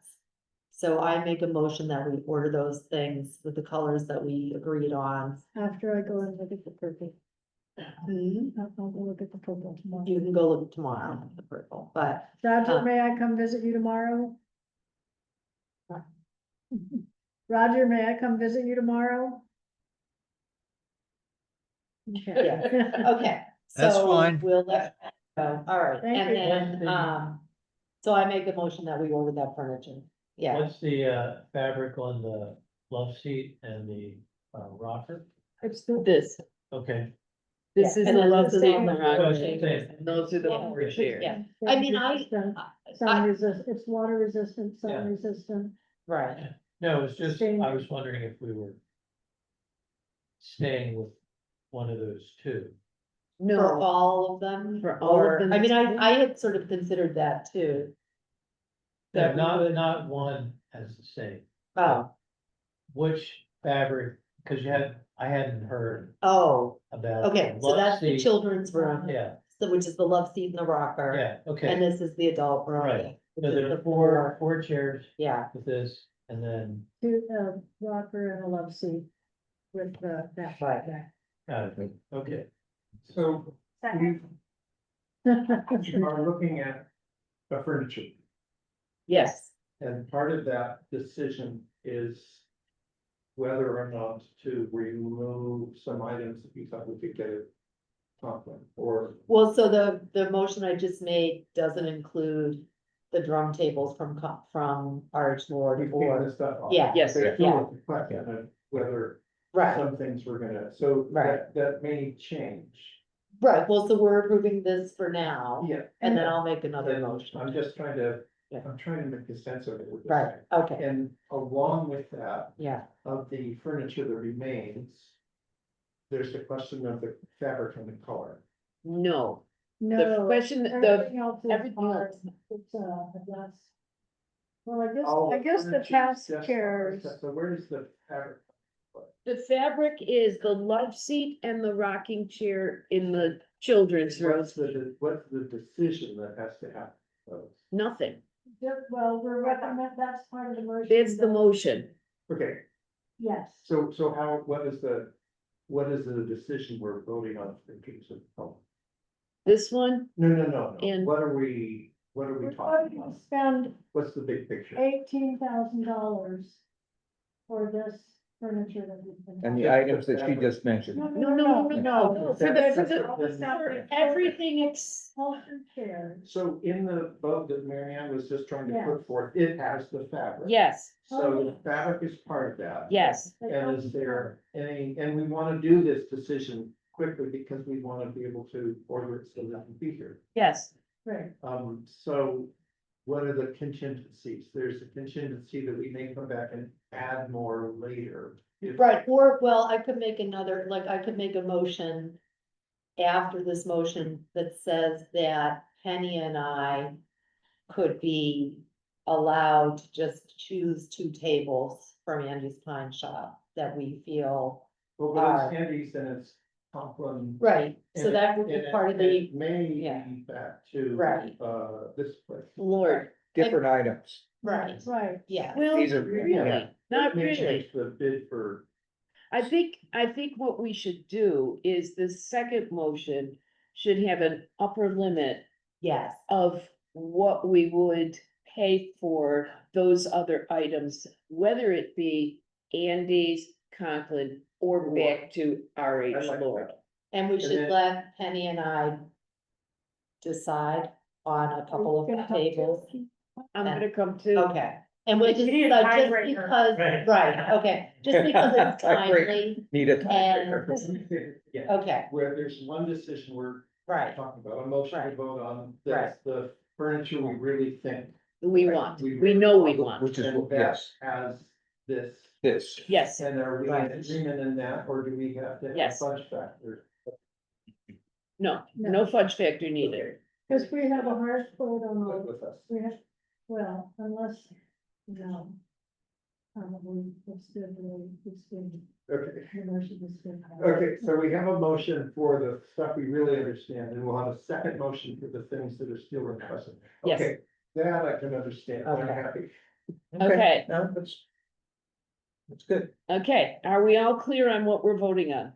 So I make a motion that we order those things with the colors that we agreed on. After I go and look at the purple. Hmm, I'll go look at the purple tomorrow. You can go look tomorrow at the purple, but Roger, may I come visit you tomorrow? Roger, may I come visit you tomorrow? Yeah. Okay. That's so fine. We'll let, go. All right, Thank and you. then, so I make a motion that we order that furniture. Yeah, What's the fabric on the love seat and the rocker? It's the, This, Okay. this is And the then love this is seat on and the the rocker rocker chair, chair. and those are the Yeah. power chairs. Yeah, I mean, Sun I- resist, it's water resistant, Yeah. sun resistant. right, No, it's just, Staying- I was wondering if we were staying with one of those two. for No, all of them. For all of or- them, I mean, it's- I had sort of considered that too. No, That we not, would- not one as the same. Oh, Which fabric, because I hadn't heard oh, about. okay, the so love that's the seat. children's room, Yeah, so which is the love seat and the rocker. yeah, And okay, this is the adult room. right. which So is there the are four chairs Yeah, with this, and then, Two, rocker and a love seat with that. Right. okay, So we are looking at a furniture, yes, and part of that decision is whether or not to remove some items that we thought we could get a compliment, or well, so the motion I just made doesn't include the drum tables from Arch Lord we've taken or, this stuff off. yeah. Yes. There's Yeah. still a question of whether right, some things we're gonna, so Right. that may change. right, well, so we're approving this for now, Yeah. and then I'll make another Then motion. I'm just trying to, Yeah. I'm trying to make a sense of it. what you're Right, saying. okay, And along with that, yeah, of the furniture that remains, there's the question of the fabric and the color. no, the No, question, the, everything else is everything hard. else. It's, that's. Well, I All guess the furniture past is just- chairs, So where does the fabric? the fabric is the love seat and the rocking chair in the children's room, What's the decision that has to happen? nothing, well, we're recommend, that's part of the motion. that's the motion. Okay, Yes, so how, what is the decision we're voting on in terms of color? This one, No. And- What are we we're talking going to about? spend What's the big picture? $18,000 for this furniture that we've been. And the Just items that she fabric. just mentioned. no, for For everything Culture chairs. So in the vote that Mary Ann was just trying to Yes. put forth, it has the fabric. yes, So the fabric is part of that. yes, And is there any, and we wanna do this decision quickly because we wanna be able to order it so that it can be here. yes, Right, So what are the contingencies? There's a contingency that we may come back and add more later. if- right, or, well, I could make another, like, I could make a motion after this motion that says that Penny and I could be allowed to just choose two tables from Andy's Pine Shop that we feel. But what is Andy's and it's Conklin. Right, so and that would be and it- part of and the, it May yeah. be back to. Right. This place. Lord, Different items. right, right. yeah, well, These are- really, yeah. not May really. change the bid for, I think what we should do is the second motion should have an upper limit yes, of what we would pay for those other items, whether it be Andy's, Conklin, or back to RH I like Lord. that. and we And should then- let Penny and I decide on a couple of tables. I'm gonna come too. Okay, and we'll just, You need a just tiebreaker. because, Right. right, okay, just because it's Tiebreaker. timely, Need a and, tiebreaker. Yeah, okay, where there's one decision we're right, talking about, a motion to Right. vote on, that's the furniture we really think. We want, we know we want, Which is, And that yes, has this, this. yes, and are we in Right. agreement in that, or do we have to have a Yes. fudge factor? no, no fudge factor neither. Because we have a hard vote on Good all, with us. we have, well, unless, no. Probably, it's good, it's good, Okay, the motion is good. okay, so we have a motion for the stuff we really understand, and we'll have a second motion for the things that are still in question. Yes. Okay, that I can understand, I'm Okay. happy. Okay. No, that's good. Okay, are we all clear on what we're voting on?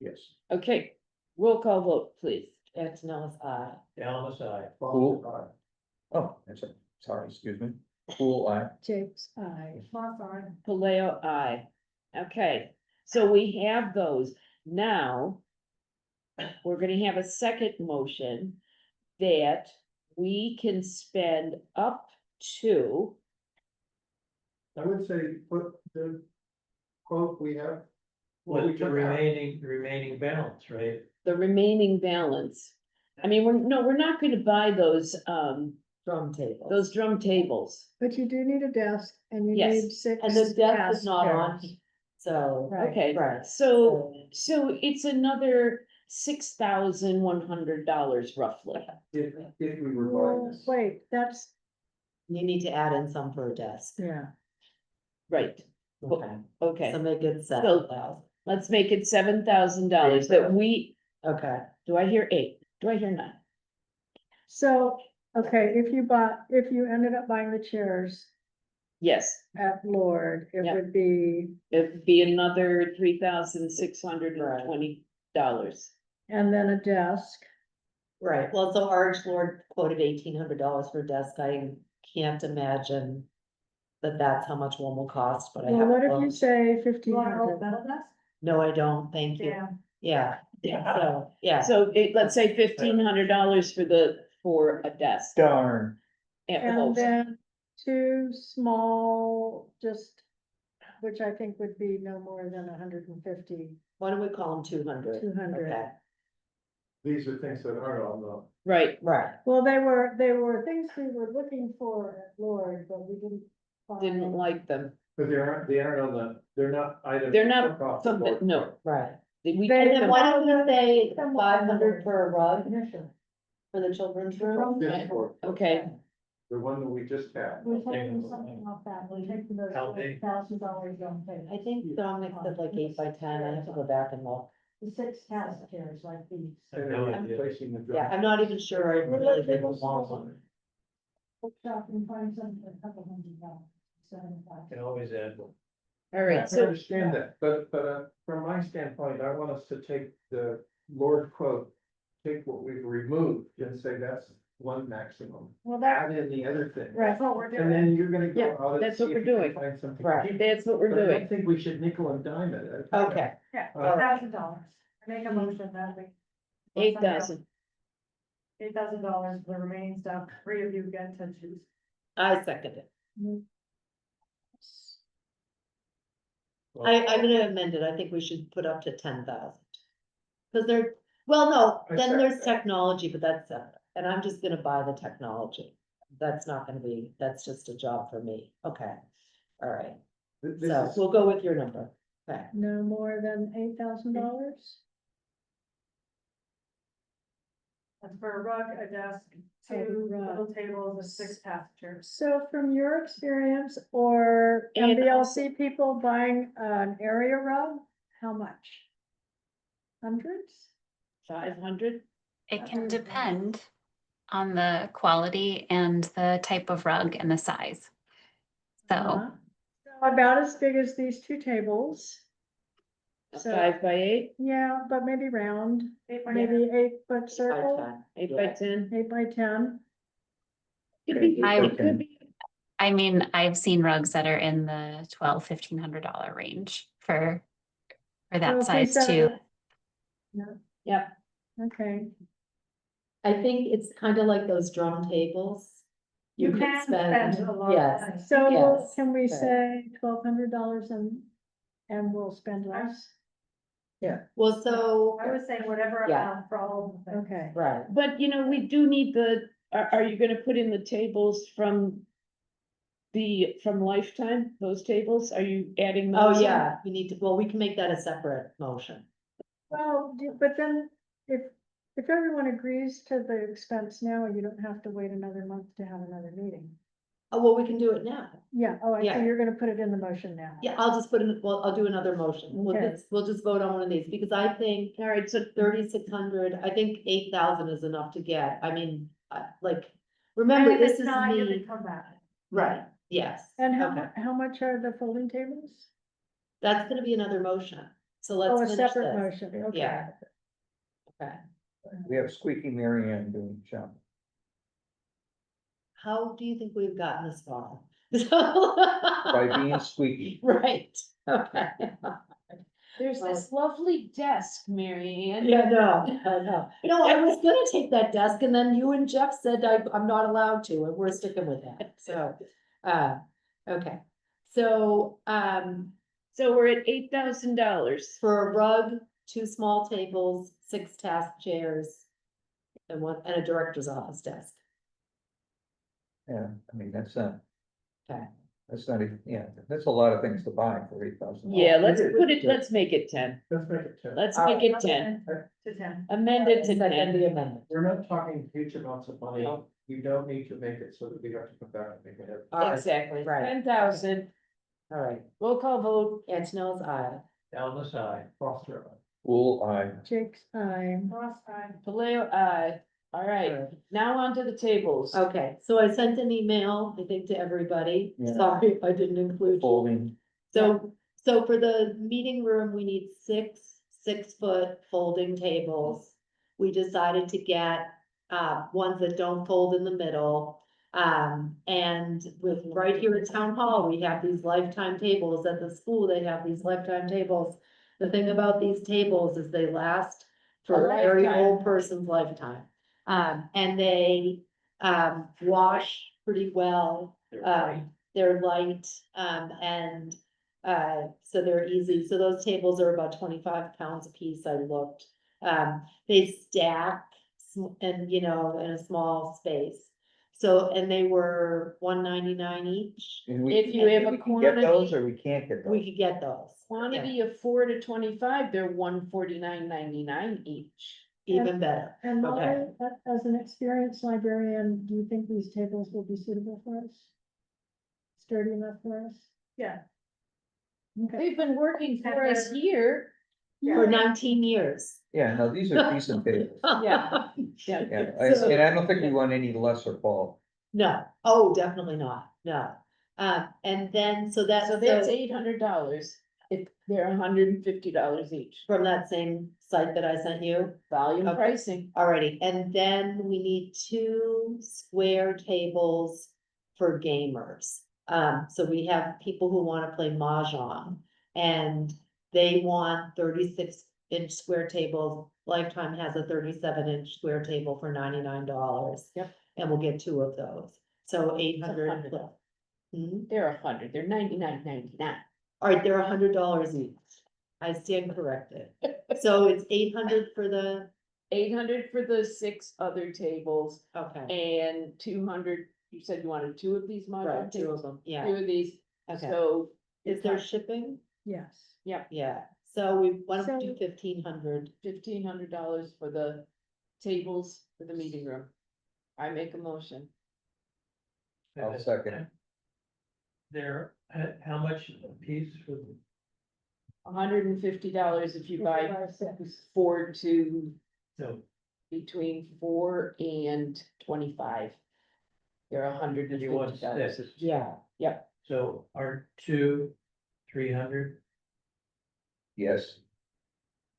Yes. Okay, roll call vote, please. Antonellis, aye. Alan aside. Cool. Foster, aye. Oh, that's it. Sorry, excuse me. Cool, Jake's eye. Paleo, I. Okay, so we have those. Now, we're gonna have a second motion that we can spend up to I would say put the quote we have. what we With the took out. remaining balance, right? The remaining balance. I mean, we're not gonna buy those, Drum table. those drum tables. But you do need a desk and you Yes, need 6. And the desk is task not on, chairs. so. Right. Okay, Right. so it's another $6,100 roughly. If we were Well, buying this. wait, that's, You need to add in some for a desk. yeah. Right, Okay, okay, so make it 7,000. let's make it $7,000 that we, Okay, do I hear 8? Do I hear 9? So, okay, if you ended up buying the chairs Yes, at Lord, it Yeah. would be, it'd be another $3,620. and then a desk. right, well, so Arch Lord quoted $1,800 for a desk, I can't imagine that that's how much one will cost, but I Well, have. what if to you look. say You 1,500? metal desk? No, I don't, thank you, yeah, so, yeah. So let's say $1,500 for a desk. Darn. And then 2 small, just, which I think would be no more than 150, Why don't we call them 200? 200. Okay, These are things that aren't on the. Right, right, Well, they were things we were looking for at Lord, but we didn't. didn't find- like them. But they aren't on the, they're not items. They're not took off the something, board. no. right. We They- took And then them- why don't we say Them 500 for a rug Definition. for the children's room? This board, Okay, the one that we just had. We're taking something off that, we're taking those How big? $1,000 on pay. I think Dominic said like 8 by 10, I have to go back and look. The 6 task chairs like these. I have And no they're idea. replacing the. Yeah, I'm not even sure I really didn't want one. Shop and find something for a couple $100. Can always add one. all I right, so, understand that, but from my standpoint, I want us to take the Lord quote, take what we've removed and say that's one maximum. Well, that, Add in the other thing. right, what we're And doing. then you're gonna Yeah, go out and that's see what if we're you can doing. find something. Right. cheap. that's what we're But I don't doing. think we should nickel and dime it. Okay, Yeah, Uh, $1,000. Make a motion that we. 8,000. $8,000 for the remaining stuff, 3 of you get to choose. I second it. I'm gonna amend it, I think we should put up to 10,000. Cause they're, well, no, I then second there's that. technology, but that's separate, and I'm just gonna buy the technology. That's not gonna be, that's just a job for me, okay, all right, This so is, we'll go with your number, okay. No more than $8,000? That's for a rug, a desk, Oh, the 2 rug. little tables, and 6 passengers. So from your experience or And MBLC people buying an area rug, how much? Hundreds? 500? It can depend on the quality and the type of rug and the size. So Uh-huh. So about as big as these 2 tables. So, 5 by 8, yeah, but maybe round, 8 by maybe 8-foot By circle, 10. 8 by 10. 8 by 10. Could be, I- it could be, I mean, I've seen rugs that are in the $1,200-$1,500 range for So that if we size said too. yeah, Okay, I think it's kind of like those drum tables. You could spend, a lot of yes, money. so Yes, can we okay. say $1,200 and we'll spend less? well, so, I was saying whatever Yeah. amount for all of them. Okay, right, but you know, we do need are you gonna put in the tables from Lifetime, those tables? Are you adding those? oh, in? yeah, we need to, well, we can make that a separate motion. well, but then if everyone agrees to the expense now, you don't have to wait another month to have another meeting. Oh, well, we can do it now. Yeah, oh, I see, Yeah. you're gonna put it in the motion now. Yeah, I'll just put in, well, I'll do another motion. Okay. We'll just vote on one of these, because I think, All right, so 3,600, I think 8,000 is enough to get, I mean, like, remember, And if this it's is not, you me, can come back. right, yes. And Okay. how much are the folding tables? That's gonna be another motion, so Oh, let's a finish separate this. motion, okay. Yeah. Okay, We have Squeaky Mary Ann doing shopping. how do you think we've gotten this far? By being squeaky. Right, okay. there's this lovely desk, Mary Ann. Yeah, no, I know. No, I was gonna take that desk and then you and Jeff said I'm not allowed to, and we're sticking with that, so, okay. So we're at $8,000. for a rug, 2 small tables, 6 task chairs. And a director's office desk. Yeah, I mean, that's not. Okay. That's not even, yeah, that's a lot of things to buy for $8,000. Yeah, let's make it 10. Let's make it 10. Let's All make it 10. To 10. Amend it to Second 10. the amendment. We're not talking huge amounts of money. No. We don't need to make it so that we have to come back and make it. All right, Exactly, right. 10,000. all right. Roll call vote. Antonel's aye. Down the side. Foster. Well, I, Jake's eye. Ross, aye. Paleo, aye. All right, now on to the tables. Okay, so I sent an email, I think, to everybody. Yeah. Sorry if I didn't include you. folding, So for the meeting room, we need 6 6-foot folding tables. We decided to get, ones that don't fold in the middle. And with, right here at Town Hall, we have these lifetime tables. At the school, they have these lifetime tables. The thing about these tables is they last for a very lifetime. old person's lifetime. And they, wash pretty well. They're light, and, so they're easy. So those tables are about 25 pounds a piece, I looked. They stack and, you know, in a small space. So, and they were $199 each. and we, If you have a we can get those quantity- or we can't get those. We could get those. Quantity of 4 to 25, they're $149.99 each. Even better. And Molly, Okay. as an experienced librarian, do you think these tables will be suitable for us? Sturdy enough for us? Yeah. Okay. They've been working for us here. For 19 years. Yeah, no, these are decent tables. Yeah. Yeah, So- and I don't think we want any lesser quality. No, oh, definitely not, no. And then, so that's, So that's $800. If they're $150 each. from that same site that I sent you. Volume Okay. pricing. Alrighty, and then we need 2 square tables for gamers. So we have people who wanna play mahjong, and they want 36-inch square tables. Lifetime has a 37-inch square table for $99. Yep. And we'll get 2 of those, so 800. $100. Hmm? They're 100, they're $99.99. Alright, they're $100 each. I stand corrected. So it's 800 for the, 800 for the 6 other tables okay, and 200, you said you wanted 2 of these right, mahjong 2 of tables? them, 2 yeah, of these, okay. so. Is there shipping? Yes. Yeah, so we want to do So- 1,500. $1,500 for the tables for the meeting room. I make a motion. I'll second it. There, how much a piece for the? $150 if you buy Six. 4 to No, between 4 and 25. They're you want $150. six, Yeah, so are 2, 300? Yes,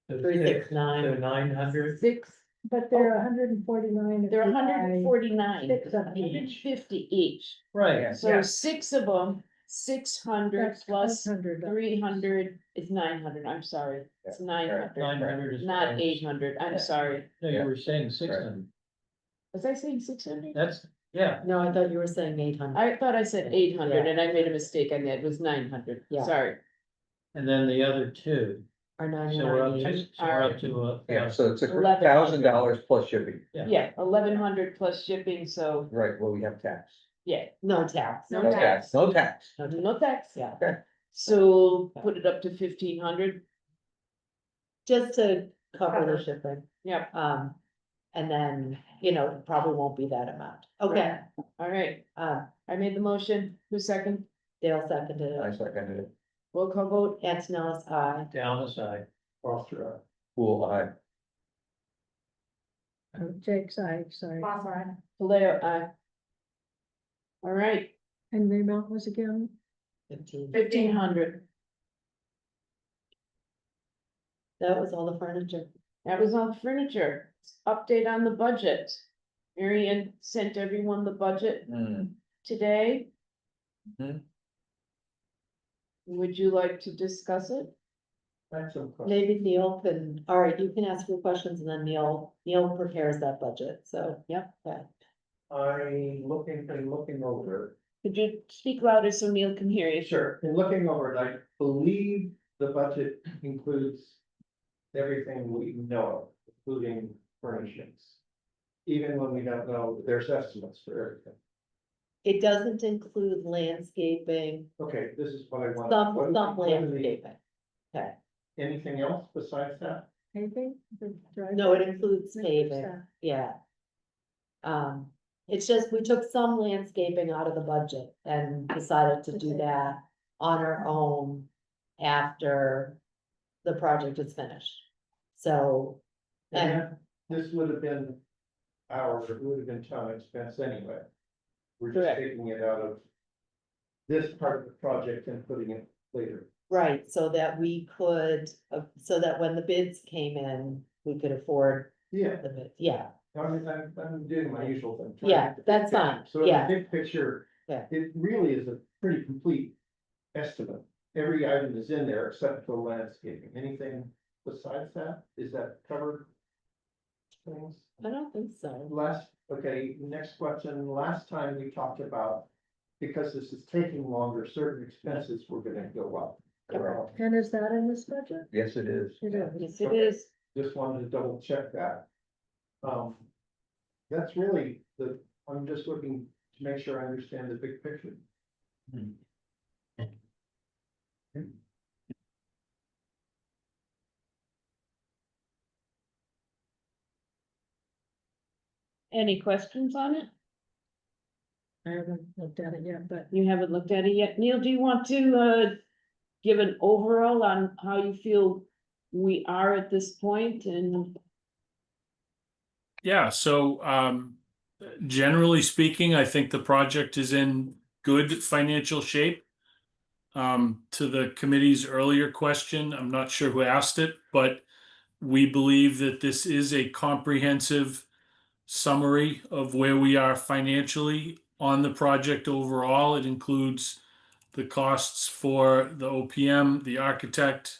So 369. So 900? 6, But they're 149. if they're you buy 149, 6 of each. 150 each. Right, So yeah, 6 of them, 600 That's plus 500. 300 is 900, I'm sorry, it's 900, 900 is. not close. 800, I'm sorry. No, you were saying 600. Was I saying 600? That's, yeah, no, I thought you were saying 800. I thought I said 800 Yeah. and I made a mistake on that, it was 900, Yeah. sorry. and then the other 2, Are so we're up 99 to, each. so we're up to, yeah, so it's $1,100. $1,000 plus shipping, Yeah. Yeah, 1,100 plus shipping, so, right, well, we have tax. yeah, No tax. No No tax. tax, no tax. no tax. Yeah, Okay. So put it up to 1,500, just to cover the shipping. yep, And then, you know, it probably won't be that amount. Okay, all right, I made the motion, who's second? Dale seconded I it. seconded it. Roll call vote, Antonellis, aye. down the side. Foster. Cool, I, Jake's eye, sorry. Ross, aye. Paleo, aye. All right, And the amount was again? 15. 1,500, That was all the furniture. that was on furniture, update on the budget. Marianne sent everyone the budget today. Mhm. Would you like to discuss it? Thanks, some questions. Maybe Neil can, all right, you can ask your questions and then Neil prepares that budget, so, yep, okay. I'm looking over, it. Could you speak louder so Neil can hear you? Sure, in looking over it, I believe the budget includes everything we know of, including furnishings. Even when we don't know, there's estimates for everything. It doesn't include landscaping, Okay, this is what I want. some What is the- landscaping. Okay, Anything else besides that? Paving? The no, it driveway? includes paving, yeah. It's just, we took some landscaping out of the budget and decided to do that on our own after the project is finished. So, and And this would have been it would have been town expense anyway. We're just Correct. taking it out of this part of the project and putting it later. right, so that we could, so that when the bids came in, we could afford Yeah, the bid, yeah. I'm doing my usual thing. trying to Yeah, get the that's big fine, picture. So in the yeah. big picture, Yeah. it really is a pretty complete estimate. Every item is in there except for landscaping. Anything besides that, is that covered? Things? I don't think so. Okay, next question. Last time we talked about, because this is taking longer, certain expenses were gonna go up. Correct. And is that in this budget? Yes, it is. It is. Yes, it is. Just wanted to double check that. That's really I'm just looking to make sure I understand the big picture. Any questions on it? I haven't looked at it yet, but You haven't looked at it yet. Neil, do you want to, give an overall on how you feel we are at this point and? Yeah, so generally speaking, I think the project is in good financial shape. To the committee's earlier question, I'm not sure who asked it, but we believe that this is a comprehensive summary of where we are financially on the project overall. It includes the costs for the OPM, the architect,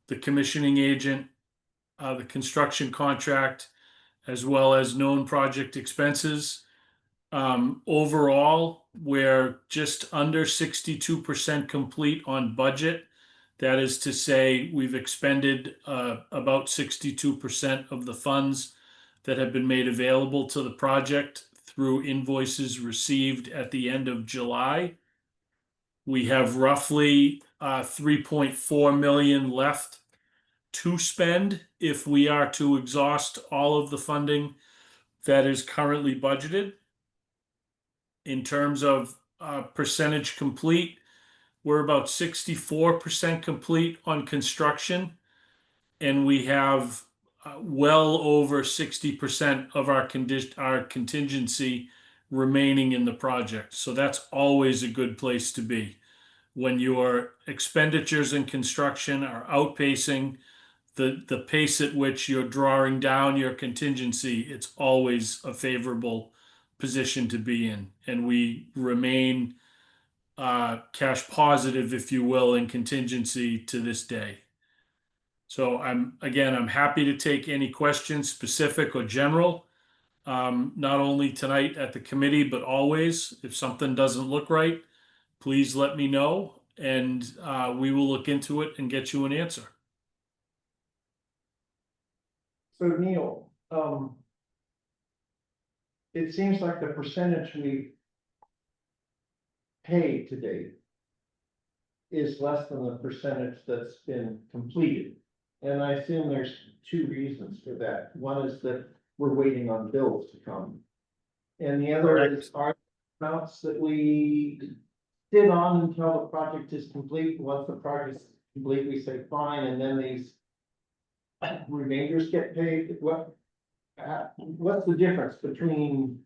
the commissioning agent, the construction contract, as well as known project expenses. Overall, we're just under 62% complete on budget. That is to say, we've expended about 62% of the funds that have been made available to the project through invoices received at the end of July. We have roughly 3.4 million left to spend if we are to exhaust all of the funding that is currently budgeted. In terms of percentage complete, we're about 64% complete on construction, and we have well over 60% of our contingency remaining in the project. So that's always a good place to be. When your expenditures in construction are outpacing the pace at which you're drawing down your contingency, it's always a favorable position to be in. And we remain cash positive, if you will, in contingency to this day. So I'm happy to take any questions, specific or general, not only tonight at the committee, but always. If something doesn't look right, please let me know, and we will look into it and get you an answer. So Neil, it seems like the percentage we paid to date is less than the percentage that's been completed. And I assume there's two reasons for that. One is that we're waiting on bills to come. And the other is our amounts that we sit on until the project is complete. Once the project is complete, we say fine, and then these remainders get paid. What's the difference between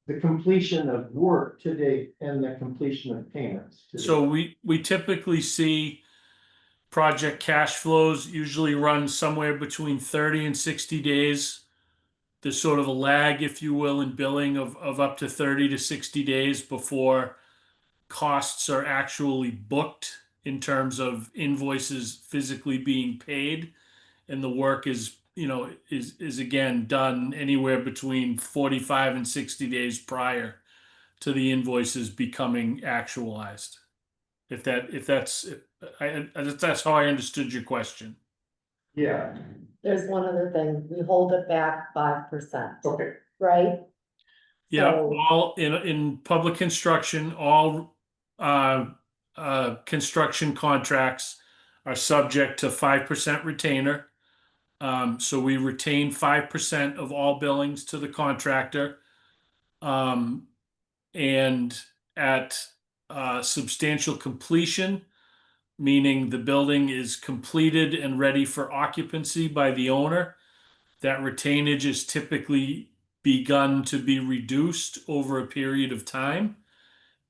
the completion of work to date and the completion of payments to date? So we typically see project cash flows usually run somewhere between 30 and 60 days. There's sort of a lag, if you will, in billing of up to 30 to 60 days before costs are actually booked in terms of invoices physically being paid. And the work is again done anywhere between 45 and 60 days prior to the invoices becoming actualized. If that's how I understood your question. Yeah, There's one other thing, we hold it back 5%, okay. right? Yeah, So- all in public construction, all construction contracts are subject to 5% retainer. So we retain 5% of all billings to the contractor. And at substantial completion, meaning the building is completed and ready for occupancy by the owner, that retainage is typically begun to be reduced over a period of time.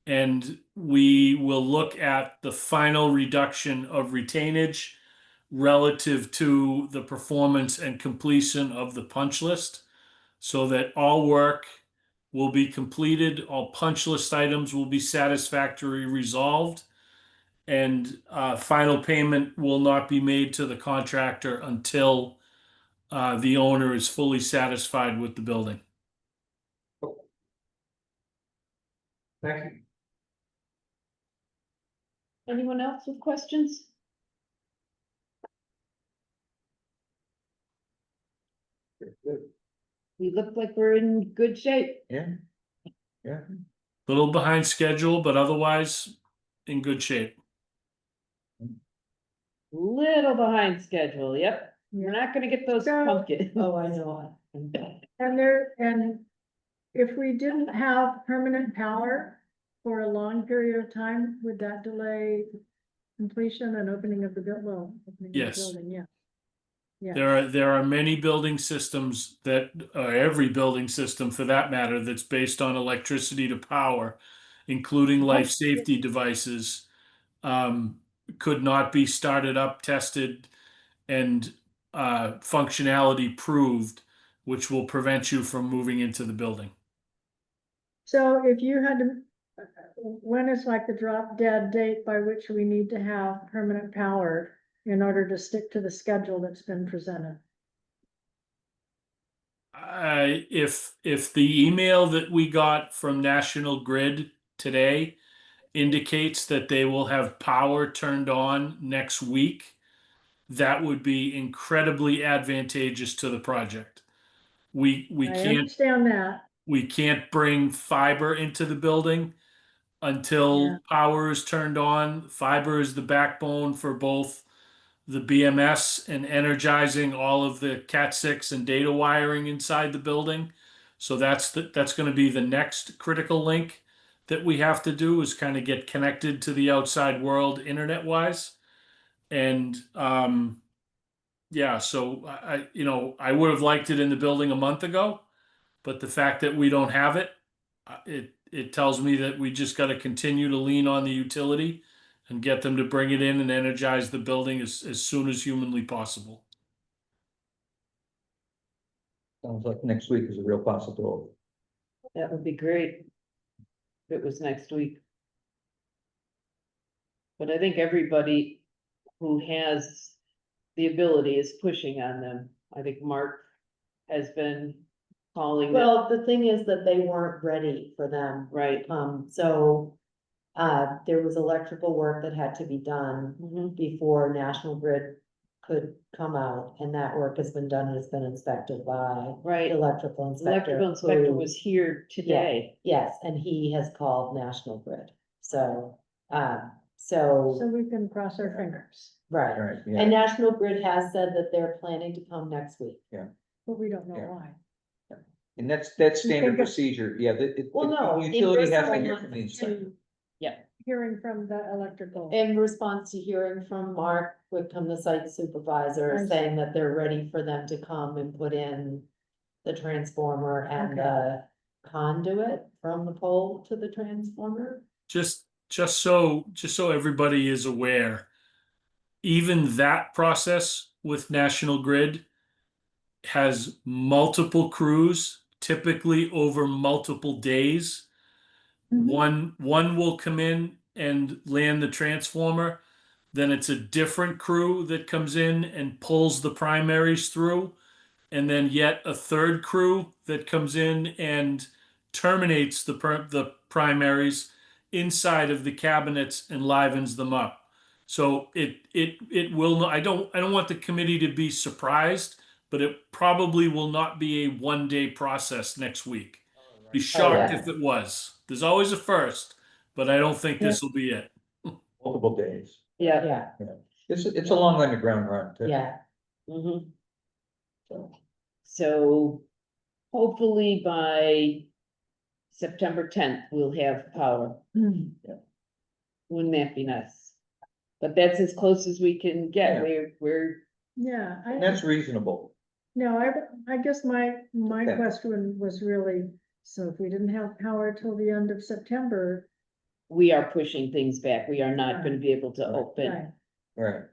And we will look at the final reduction of retainage relative to the performance and completion of the punch list, so that all work will be completed, all punch list items will be satisfactorily resolved, and final payment will not be made to the contractor until the owner is fully satisfied with the building. Thank you. Anyone else with questions? We look like we're in good shape. Yeah. Yeah. Little behind schedule, but otherwise in good shape. Little behind schedule, yep. We're Yeah. not gonna get those So- pumpkins. Oh, I know. And if we didn't have permanent power for a long period of time, would that delay completion and opening of the opening of the Yes. building? Yeah. Yeah. There are many building systems that, every building system for that matter, that's based on electricity to power, including life safety devices, could not be started up, tested, and functionality proved, which will prevent you from moving into the building. So if you had to, when is like the drop dead date by which we need to have permanent power in order to stick to the schedule that's been presented? If the email that we got from National Grid today indicates that they will have power turned on next week, that would be incredibly advantageous to the project. We I can't understand that. bring fiber into the building until Yeah. power is turned on. Fiber is the backbone for both the BMS and energizing all of the Cat 6 and data wiring inside the building. So that's going to be the next critical link that we have to do, is kind of get connected to the outside world internet wise. And yeah, so I would have liked it in the building a month ago, but the fact that we don't have it, it tells me that we just got to continue to lean on the utility and get them to bring it in and energize the building as soon as humanly possible. Sounds like next week is a real possibility. That would be great. If it was next week. But I think everybody who has the ability is pushing on them. I think Mark has been calling them, Well, the thing is that they weren't ready for them. right? So, there was electrical work that had to be done Mhm. before National Grid could come out, and that work has been done, and it's been inspected by Right, electrical inspector. electrical inspector who- was here today. Yes, and he has called National Grid, so, So we can cross our fingers, right. Right, And yeah. National Grid has said that they're planning to come next week. but we don't know Yeah. why. And that's You standard think it- procedure, yeah, Well, no. the in utility has to response hear from the inspector. Hearing from the electrical. In response to hearing from Mark Whitcomb, the site supervisor, I see. saying that they're ready for them to come and put in the transformer and the conduit from the pole to the transformer. Just so everybody is aware, even that process with National Grid has multiple crews, typically over multiple days. Mhm. One will come in and land the transformer, then it's a different crew that comes in and pulls the primaries through, and then yet a third crew that comes in and terminates the primaries inside of the cabinets and livens them up. So it will not, I don't want the committee to be surprised, but it probably will not be a 1-day process next week. Be shocked yeah. if it was. There's always a first, but I don't think this will be it. Multiple days. Yeah. Yeah, It's a long underground run too. yeah. Mhm. So hopefully by September 10th, we'll have power. Wouldn't that be nice? But that's as close as we can get. Yeah. We're, Yeah, And that's reasonable. no, I guess my Okay. question was really, so if we didn't have power till the end of September, we are pushing things back. We are not gonna be able to Right. open right, Right.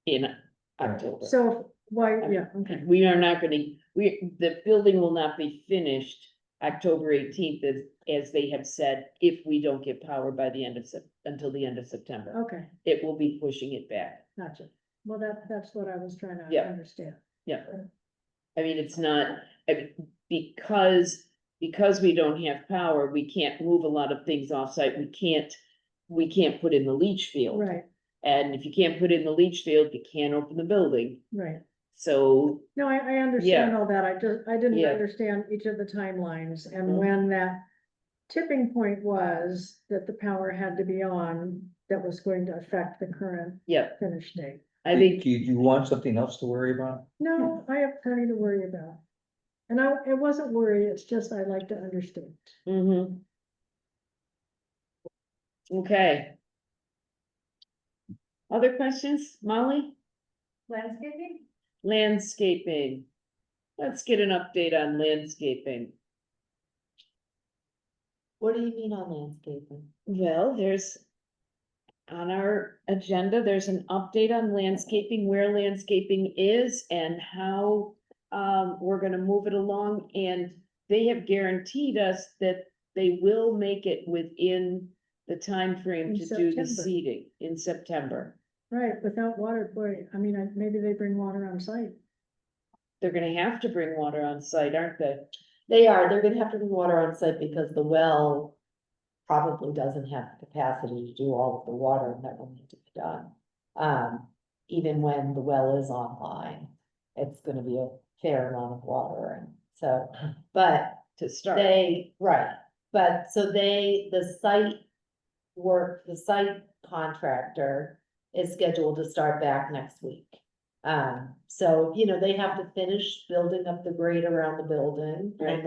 in October. so why, yeah, okay. We are not gonna, the building will not be finished October 18th as they have said, if we don't get power by the end of until the end of September. Okay, It will be pushing it back. gotcha. Well, that's what I was trying to Yeah. understand. Yeah. I mean, it's not, because we don't have power, we can't move a lot of things offsite. We can't put in the leach field. Right, And if you can't put in the leach field, you can't open the building. right. So, No, I understand Yeah. all that. I didn't Yeah. understand each of the timelines and Mhm. when that tipping point was that the power had to be on, that was going to affect the current yeah, finish date. I think, Do you want something else to worry about? No, I have plenty to worry about. And it wasn't worry, it's just I like to understand. mhm. Okay. Other questions, Molly? Landscaping? Landscaping. Let's get an update on landscaping. What do you mean on landscaping? Well, on our agenda, there's an update on landscaping, where landscaping is and how we're gonna move it along, and they have guaranteed us that they will make it within the time frame In to do the September. seeding in September. Right, without water, boy, I mean, maybe they bring water on site. They're gonna have to bring water on site, aren't they? They're gonna have to be water on site because the well probably doesn't have the capacity to do all of the watering that will need to be done. Even when the well is online, it's gonna be a fair amount of watering, so, but To start. right, but so the site contractor is scheduled to start back next week. So, they have to finish building up the grade around the building Right.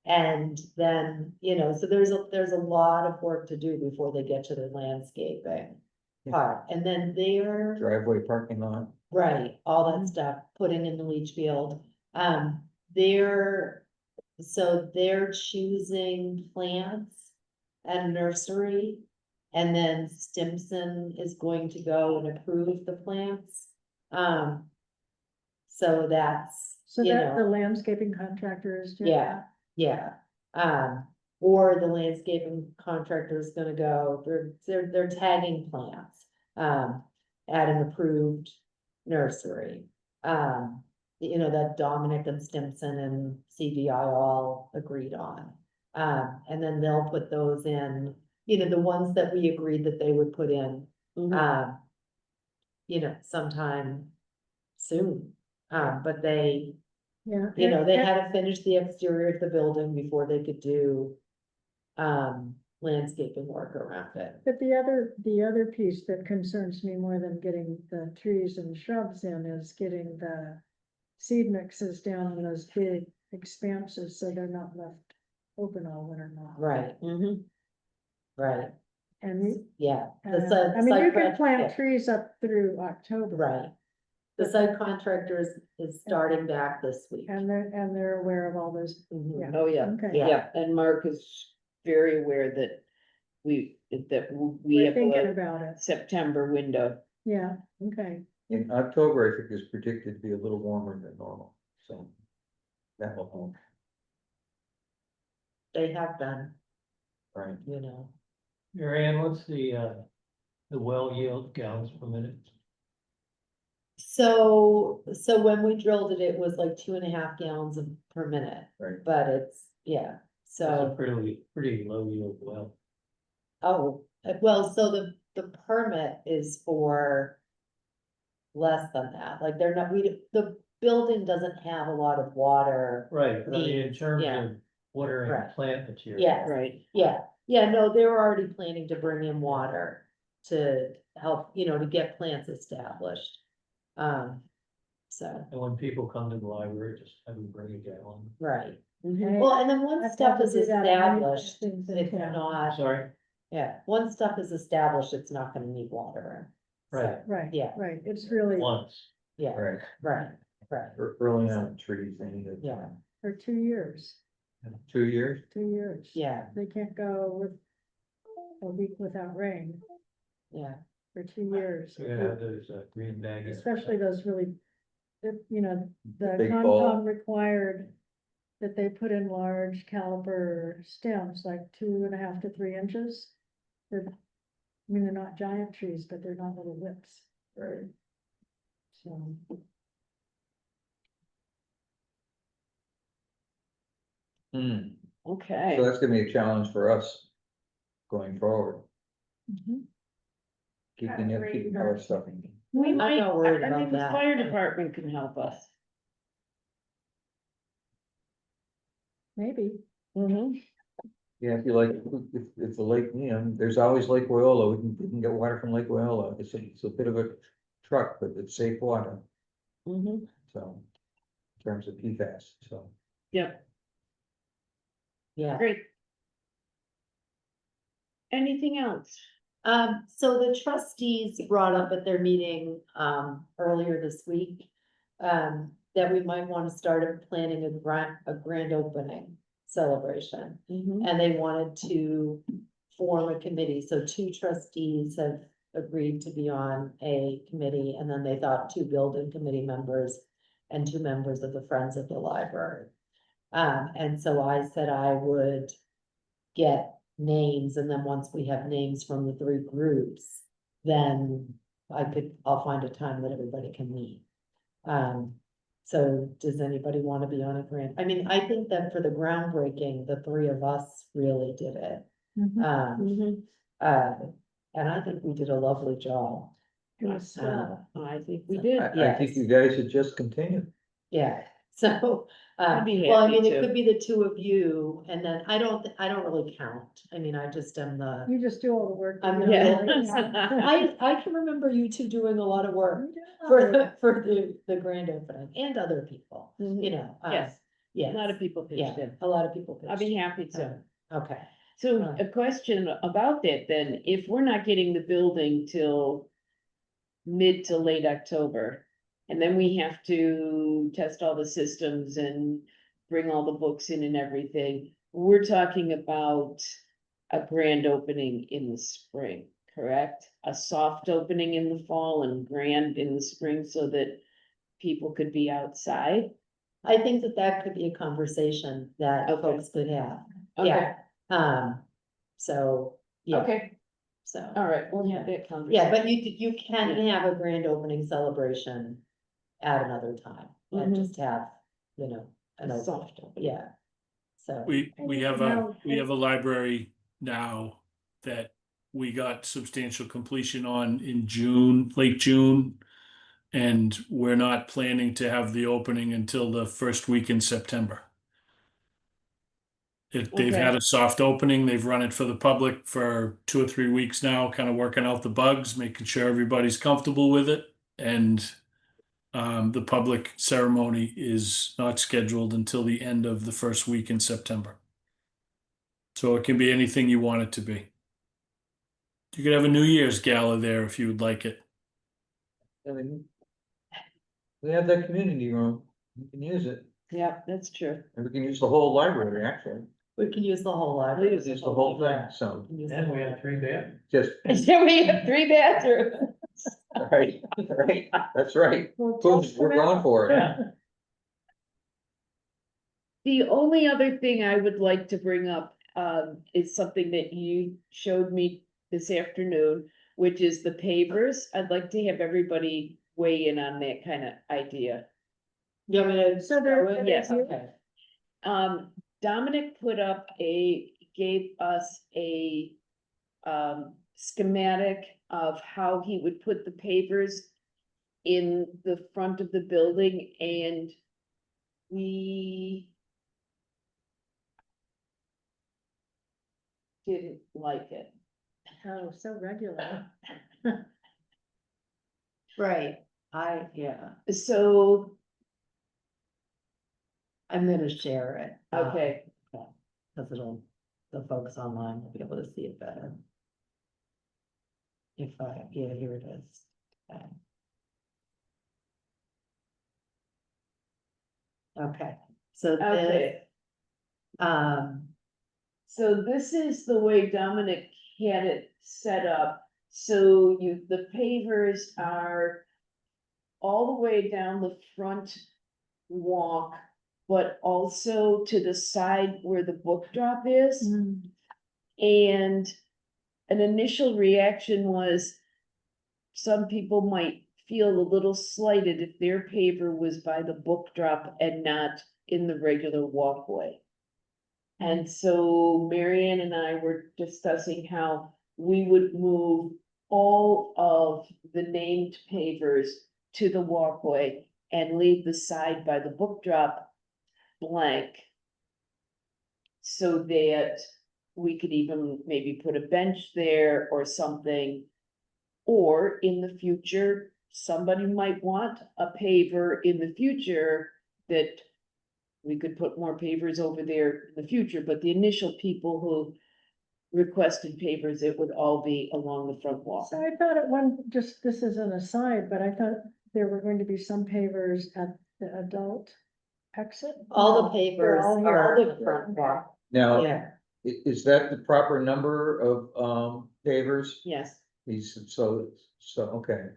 and then, so there's a lot of work to do before they get to the landscaping part, and then Driveway, parking lot? right, all that stuff, putting in the leach field. They're choosing plants and nursery. And then Stimson is going to go and approve the plants. So that's, So that the landscaping contractor is doing yeah, yeah. Or the landscaping contractor is gonna go, they're tagging plants, at an approved nursery. That Dominic and Stimson and CVI all agreed on. And then they'll put those in, the ones that we agreed that they would put in, Mhm. sometime soon. But they, Yeah. they had to finish the exterior of the building before they could do landscaping work around it. But the other piece that concerns me more than getting the trees and shrubs in is getting the seed mixes down in those big expanses, so they're not left open all winter long. Right, Mhm. right, And, yeah. I mean, you can site plant yeah, trees up through October. right. The site contractor is starting back this week. And they're aware of all those, Mhm. yeah. Oh, yeah. Okay. Yeah, and Mark is very aware that we We're have thinking a about it, September window. yeah, okay. In October, I think is predicted to be a little warmer than normal, so that will help, They have been, right? Mary Ann, what's the well yield gallons per minute? So when we drilled it, it was like 2.5 gallons per minute. Right. But it's yeah, That's a so, pretty low yield well. oh, well, so the permit is for less than that, like they're not, the building doesn't have a lot of water. Right, but I mean, in Needs, terms yeah. of watering Right. plant material. Yeah. Right. Yeah, no, they were already planning to bring in water to help, to get plants established. So, And when people come to the library, just have them bring a gallon. right, Mhm. well, and then once I've stuff had to is do that on many established, things in it's town. not, Sorry, yeah, once stuff is established, it's not gonna need water. So, Right. Right, Yeah. right, it's really once. Yeah, Right. right, Early on trees, they need it. yeah, for 2 years, 2 years? 2 years. yeah, They can't go with a week without rain yeah, for 2 years. So you have those green bags. Especially those really, the Big ball. Concom required that they put in large caliber stems, like 2.5 to 3 inches. They're, I mean, they're not giant trees, but they're not little whips. right. So, Hmm, Okay. so that's gonna be a challenge for us going forward, keeping our stuff. We I'm might, not worried I mean, about the that. fire department can help us. maybe, Yeah, if you like, if the lake, there's always Lake Wyola, we can get water from Lake Wyola, it's a bit of a truck, but it's safe water, so. In terms of PFAS, so. Yep, Yeah. great. Anything else? So the trustees brought up at their meeting, earlier this week, that we might want to start planning a grand opening celebration. And they wanted to form a committee, so 2 trustees have agreed to be on a committee, and then they thought 2 building committee members and 2 members of the Friends of the Library. And so I said I would get names, and then once we have names from the 3 groups, then I'll find a time that everybody can meet. So does anybody want to be on a grant? I mean, I think that for the groundbreaking, the 3 of us really did it. And I think we did a lovely job. it was swell. I think we did. I think you guys should just continue. Yeah, so, I'd be well, I happy mean, it to. could be the 2 of you, and then I don't really count. I mean, I just am the. You just do all the work. I'm you the know, Yeah. like, I can remember you 2 doing a lot of work you do for it. the grand opening, and other people, you know. Yes. Yeah. A lot of people pitched Yeah, in. a lot of people. I'd be pitched. happy to. Okay, So Alright. a question about that then, if we're not getting the building till mid to late October, and then we have to test all the systems and bring all the books in and everything, we're talking about a grand opening in the spring, correct? A soft opening in the fall and grand in the spring so that people could be outside? I think that could be a conversation that Okay. folks could have. Okay. Yeah, so, yeah, Okay, so. all right, we'll have that Yeah, conversation. but you can have a grand opening celebration at another time, and just have, an A open, soft opening. yeah. So, We And have now- we have a library now that we got substantial completion on in June, late June. And we're not planning to have the opening until the first week in September. They've had a soft opening, they've run it for the public for 2 or 3 weeks now, kind of working out the bugs, making sure everybody's comfortable with it. And the public ceremony is not scheduled until the end of the first week in September. So it can be anything you want it to be. You could have a New Year's gala there if you would like it. I mean, we have that community room, we can use it, Yeah, that's true. and we can use the whole library, actually, we can use the whole library. use the whole thing, Yeah, so, we can use the And whole we had library. 3 beds. just, So we have 3 bathrooms. right, that's right, Well, boom, test we're them going out. for it. Yeah. The only other thing I would like to bring up, is something that you showed me this afternoon, which is the pavers. I'd like to have everybody weigh in on that kind of idea. You want me to? So there- go in? Yes. Okay. Dominic gave us a schematic of how he would put the pavers in the front of the building, and we didn't like it. Oh, so regular. Right, yeah, So, I'm gonna share it. okay, Cause the folks online will be able to see it better. Yeah, here it is. Okay, so this, okay. So this is the way Dominic had it set up. So the pavers are all the way down the front walk, but also to the side where the book drop is. And an initial reaction was some people might feel a little slighted if their paver was by the book drop and not in the regular walkway. And so Marianne and I were discussing how we would move all of the named pavers to the walkway and leave the side by the book drop blank. So that we could even maybe put a bench there or something. Or in the future, somebody might want a paver in the future that we could put more pavers over there in the future, but the initial people who requested pavers, it would all be along the front wall. So I thought this is an aside, but I thought there were going to be some pavers at the adult exit. all the No, they're papers all are here. on the front walk, Now, yeah. is that the proper number of pavers? Yes, Okay.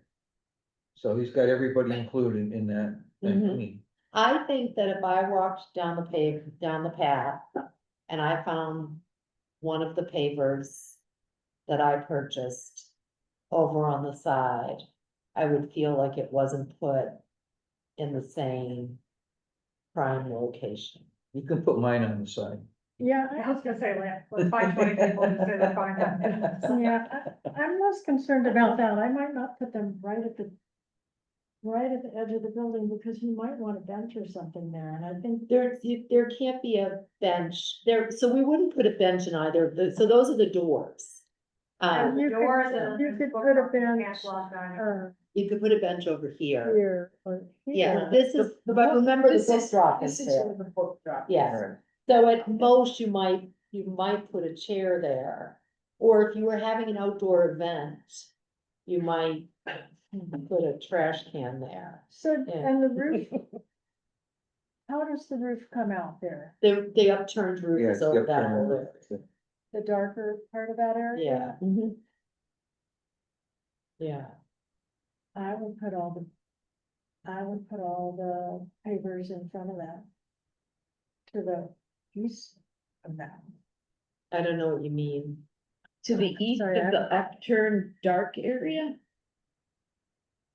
So he's got everybody included in that. Mhm. I think that if I walked down the path, and I found one of the pavers that I purchased over on the side, I would feel like it wasn't put in the same prime location. You can put mine on the side. Yeah, I was gonna say, let's find 20 people who say they're fine. yeah, I'm less concerned about that. I might not put them right at the edge of the building because you might want a bench or something there, and I think There can't be a bench there, so we wouldn't put a bench in either of the, so those are the doors. And you doors could, and you the could book put a drop, you bench, can't block that. You could put a bench over here. here or Yeah, here. this is, but remember the This book is- drop this is is there. where the book drop. Yes, so at most you might put a chair there. Or if you were having an outdoor event, you might put a trash can there. So, Yeah. and the roof, how does the roof come out there? The upturned roof Yeah, is it's over up that there. whole area. The darker part of that area? Yeah, Mhm. yeah. I would put all the pavers in front of that. To the east of that. I don't know what you mean. To the east Sorry, of the upturned dark area.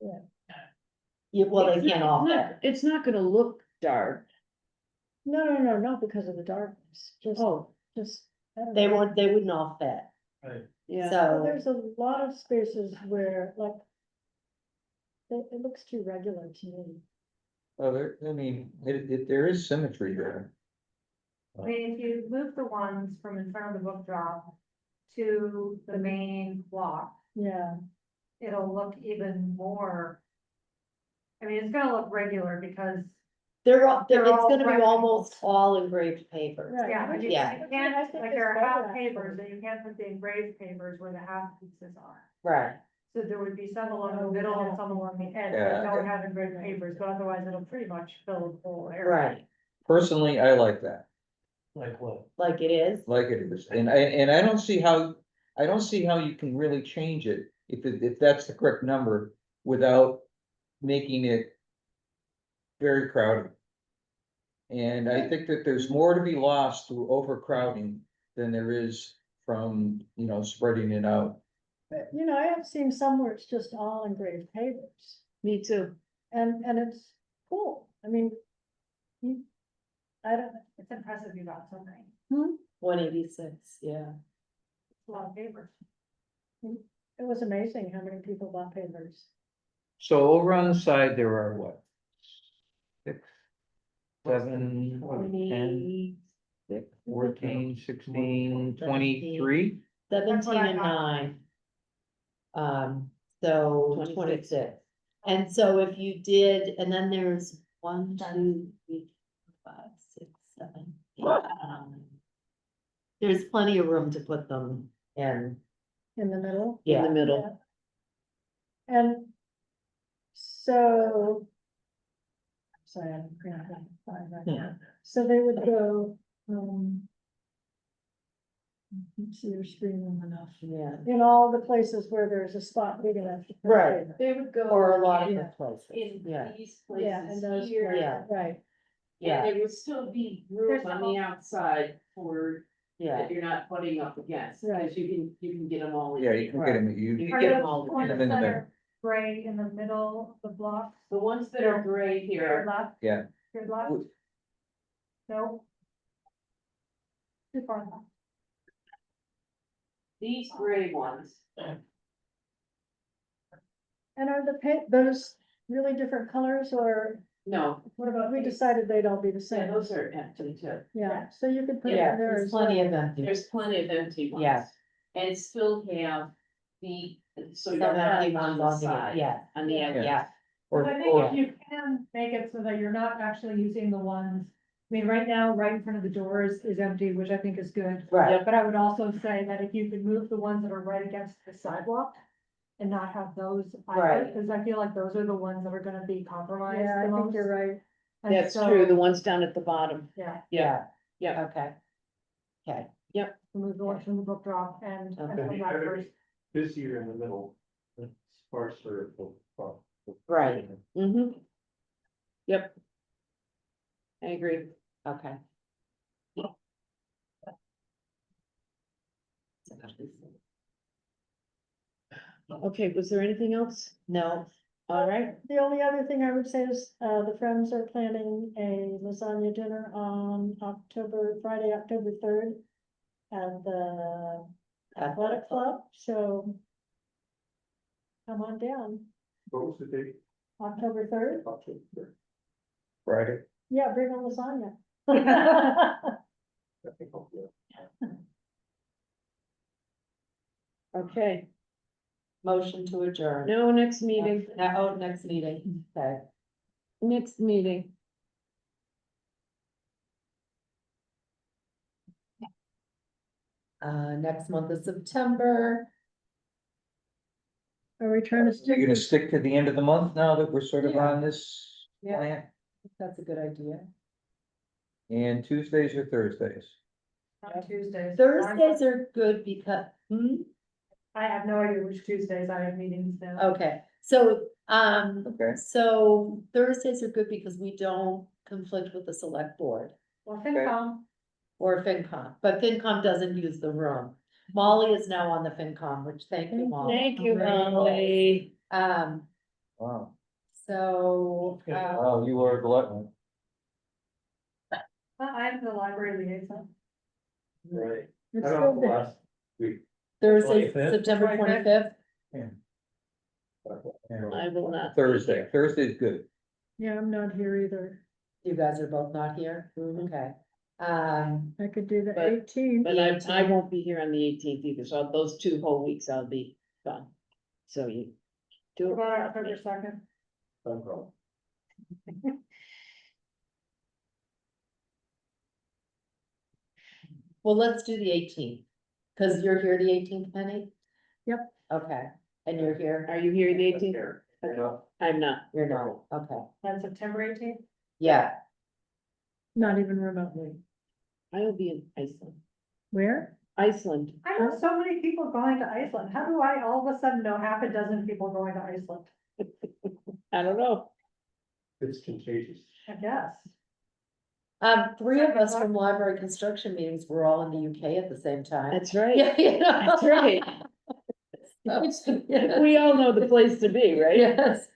Well, they It's can't not- all It's not gonna look dark. No, not because of the darkness, just, Oh, just. I don't They know. wouldn't all fit, yeah. Well, so, there's a lot of spaces where, like. It looks too regular to me. Well, there is symmetry there. I mean, if you move the ones from in front of the book drop to the main block, Yeah, it'll look even more. I mean, it's gonna look regular because, it's They're all gonna be rectangles. almost all engraved paper. right. yeah, but you Yeah. you I can't, think like, it's there are better, half actually. papers, and you can't put the engraved papers where the half pieces are. Right, So there would be some along the middle and some along the edge Yeah. that don't have engraved papers, but otherwise it'll pretty much fill the whole area. right, Personally, I like that, Like what? like it is. like it is, and I don't see how you can really change it if that's the correct number without making it very crowded. And I think that there's more to be lost through overcrowding than there is from, spreading it out. But, I have seen some where it's just all engraved pavers, Me too. and it's cool, I mean. I don't, It's impressive you got so many. 186, yeah. It's a lot of papers. it was amazing how many people bought papers. So over on the side, there are what? 6, 7, 10, 14, 16, 23? 17 and got. 9. So 26. And so if you did, and then there's 1, 2, 3, 4, 5, 6, 7, 8, 9. There's plenty of room to put them in. In the middle? In the Yeah. middle. Yeah. And so. Sorry, I'm gonna have to find that now. So they would go, let's see your screen long enough. Yeah. In all the places where there's a spot big enough. to put Right. paper. They would go. Or a lot of in- good places. In Yeah. these Yeah, and places those, here. Yeah. right, Yeah. And there would still be There's room on the outside for, Yeah. that you're not putting up against. Right. Because you can get them all. in Yeah, you can get them, You you, can Are get those them all. in. ones them in the that middle. are gray in the middle of the blocks? The ones that are gray Your here, left? Yeah. Your left? No? Too far left. these gray ones, and are the those really different colors, or no, what about, we decided they'd all be the yeah, same? those are empty too. Yeah, so you could put it Yeah, in there there's as plenty well. of empty. There's plenty of empty ones. Yeah. And still have the, so you Some don't have empty them ones on the on the, side, yeah, on the edge. yeah. or, But I think or, if you can make it so that you're not actually using the ones, I mean, right now, right in front of the doors is empty, which I think is good. Right. But I would also say that if you could move the ones that are right against the sidewalk and not have those either, Right. because I feel like those are the ones that are gonna be compromised Yeah, I the think most. you're right. And That's so, true, the ones down at the bottom. Yeah, Yeah. Okay. Okay. remove the ones from the book drop and Okay. from that first. Busier in the middle, sparser. Right. Mm-hmm. Yep. I agree. Okay. Okay, was there anything else? No, All right, The only other thing I would say is, the Friends are planning a lasagna dinner on Friday, October 3rd. At the athletic club, so. Come on down, What was the date? October 3rd, Friday. yeah, bring a lasagna. okay, motion to adjourn. no, next meeting, Oh, next meeting, okay. next meeting. Next month is September. Are we trying to You're gonna stick? stick to the end of the month now that we're sort of Yeah. on this Yeah. plan? That's a good idea. And Tuesdays or Thursdays? On Tuesdays. Thursdays are good because, I have no idea which Tuesdays I have meetings now. okay, so, Okay. so Thursdays are good because we don't conflict with the select board Well, FinCom, or FinCom, but FinCom doesn't use the room. Molly is now on the FinCom, which thank you, Molly. Thank you, Great. Molly. Wow. So, Wow, you are a glutton. I'm the library liaison. Right. It's I still don't know, there. last week. Thursday, 25th? September 25th. I will not. be Thursday, here. Thursday's good. Yeah, I'm not here either, You guys are both not here? Okay. I could do the But- 18th. But I won't be here on the 18th either, so those 2 whole weeks I'll be gone. So you. Do What it. about October 2nd? No problem. Well, let's do the 18th, because you're here the 18th, Penny? Yep. Okay, and you're here? Are you here the 18th? Yeah. I'm not. You're not, okay, And September 18th? yeah, Not even remotely. I will be in Iceland. Where? Iceland. I know so many people going to Iceland. How do I all of a sudden know half a dozen people going to Iceland? I don't know. It's contagious. I guess. 3 of us from library construction meetings were all in the UK at the same time. That's right. Yeah, you know. That's right. So, yeah. We all know the place to be, right? Yes,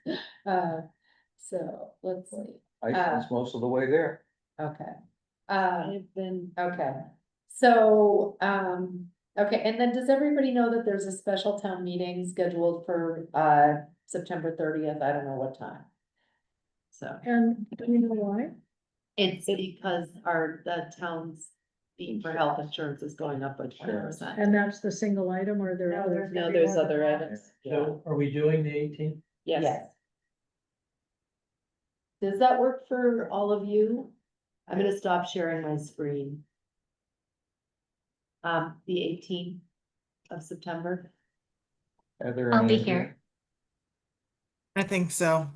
so, let's see, Iceland's most of the way there. okay. I've been, Okay, so, okay, and then does everybody know that there's a special town meeting scheduled for, September 30th? I don't know what time. So, And do you know why? it's because the town's fee for health insurance is going up by 20%. And that's the single item or there are No, others? no, there's other items. So are we doing the 18th? Yes, Does that work for all of you? I'm gonna stop sharing my screen. The 18th of September. Heather I'll and be Andrea? here. I think so.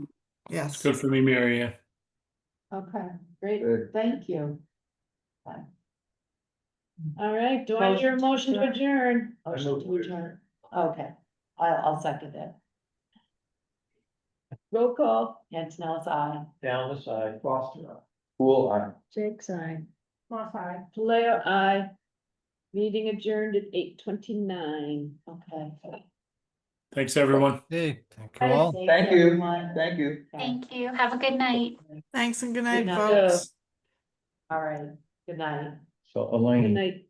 Yes. Good for me, Mary Ann. Okay, great, Good. thank you. all right, do I hear a motion to adjourn? Motion to adjourn. Okay, I'll second it. Roll call. Antonellis, aye. Down the side. Foster. Cool, I. Jake's eye. Moss eye. Paleo, aye. Meeting adjourned at 8:29. Okay. Thanks, everyone. Hey, thank you all. Thank you, thank you. Okay. Thank you. Have a good night. Thanks and good night, night. folks. All right, good night. So Good Elaine, night.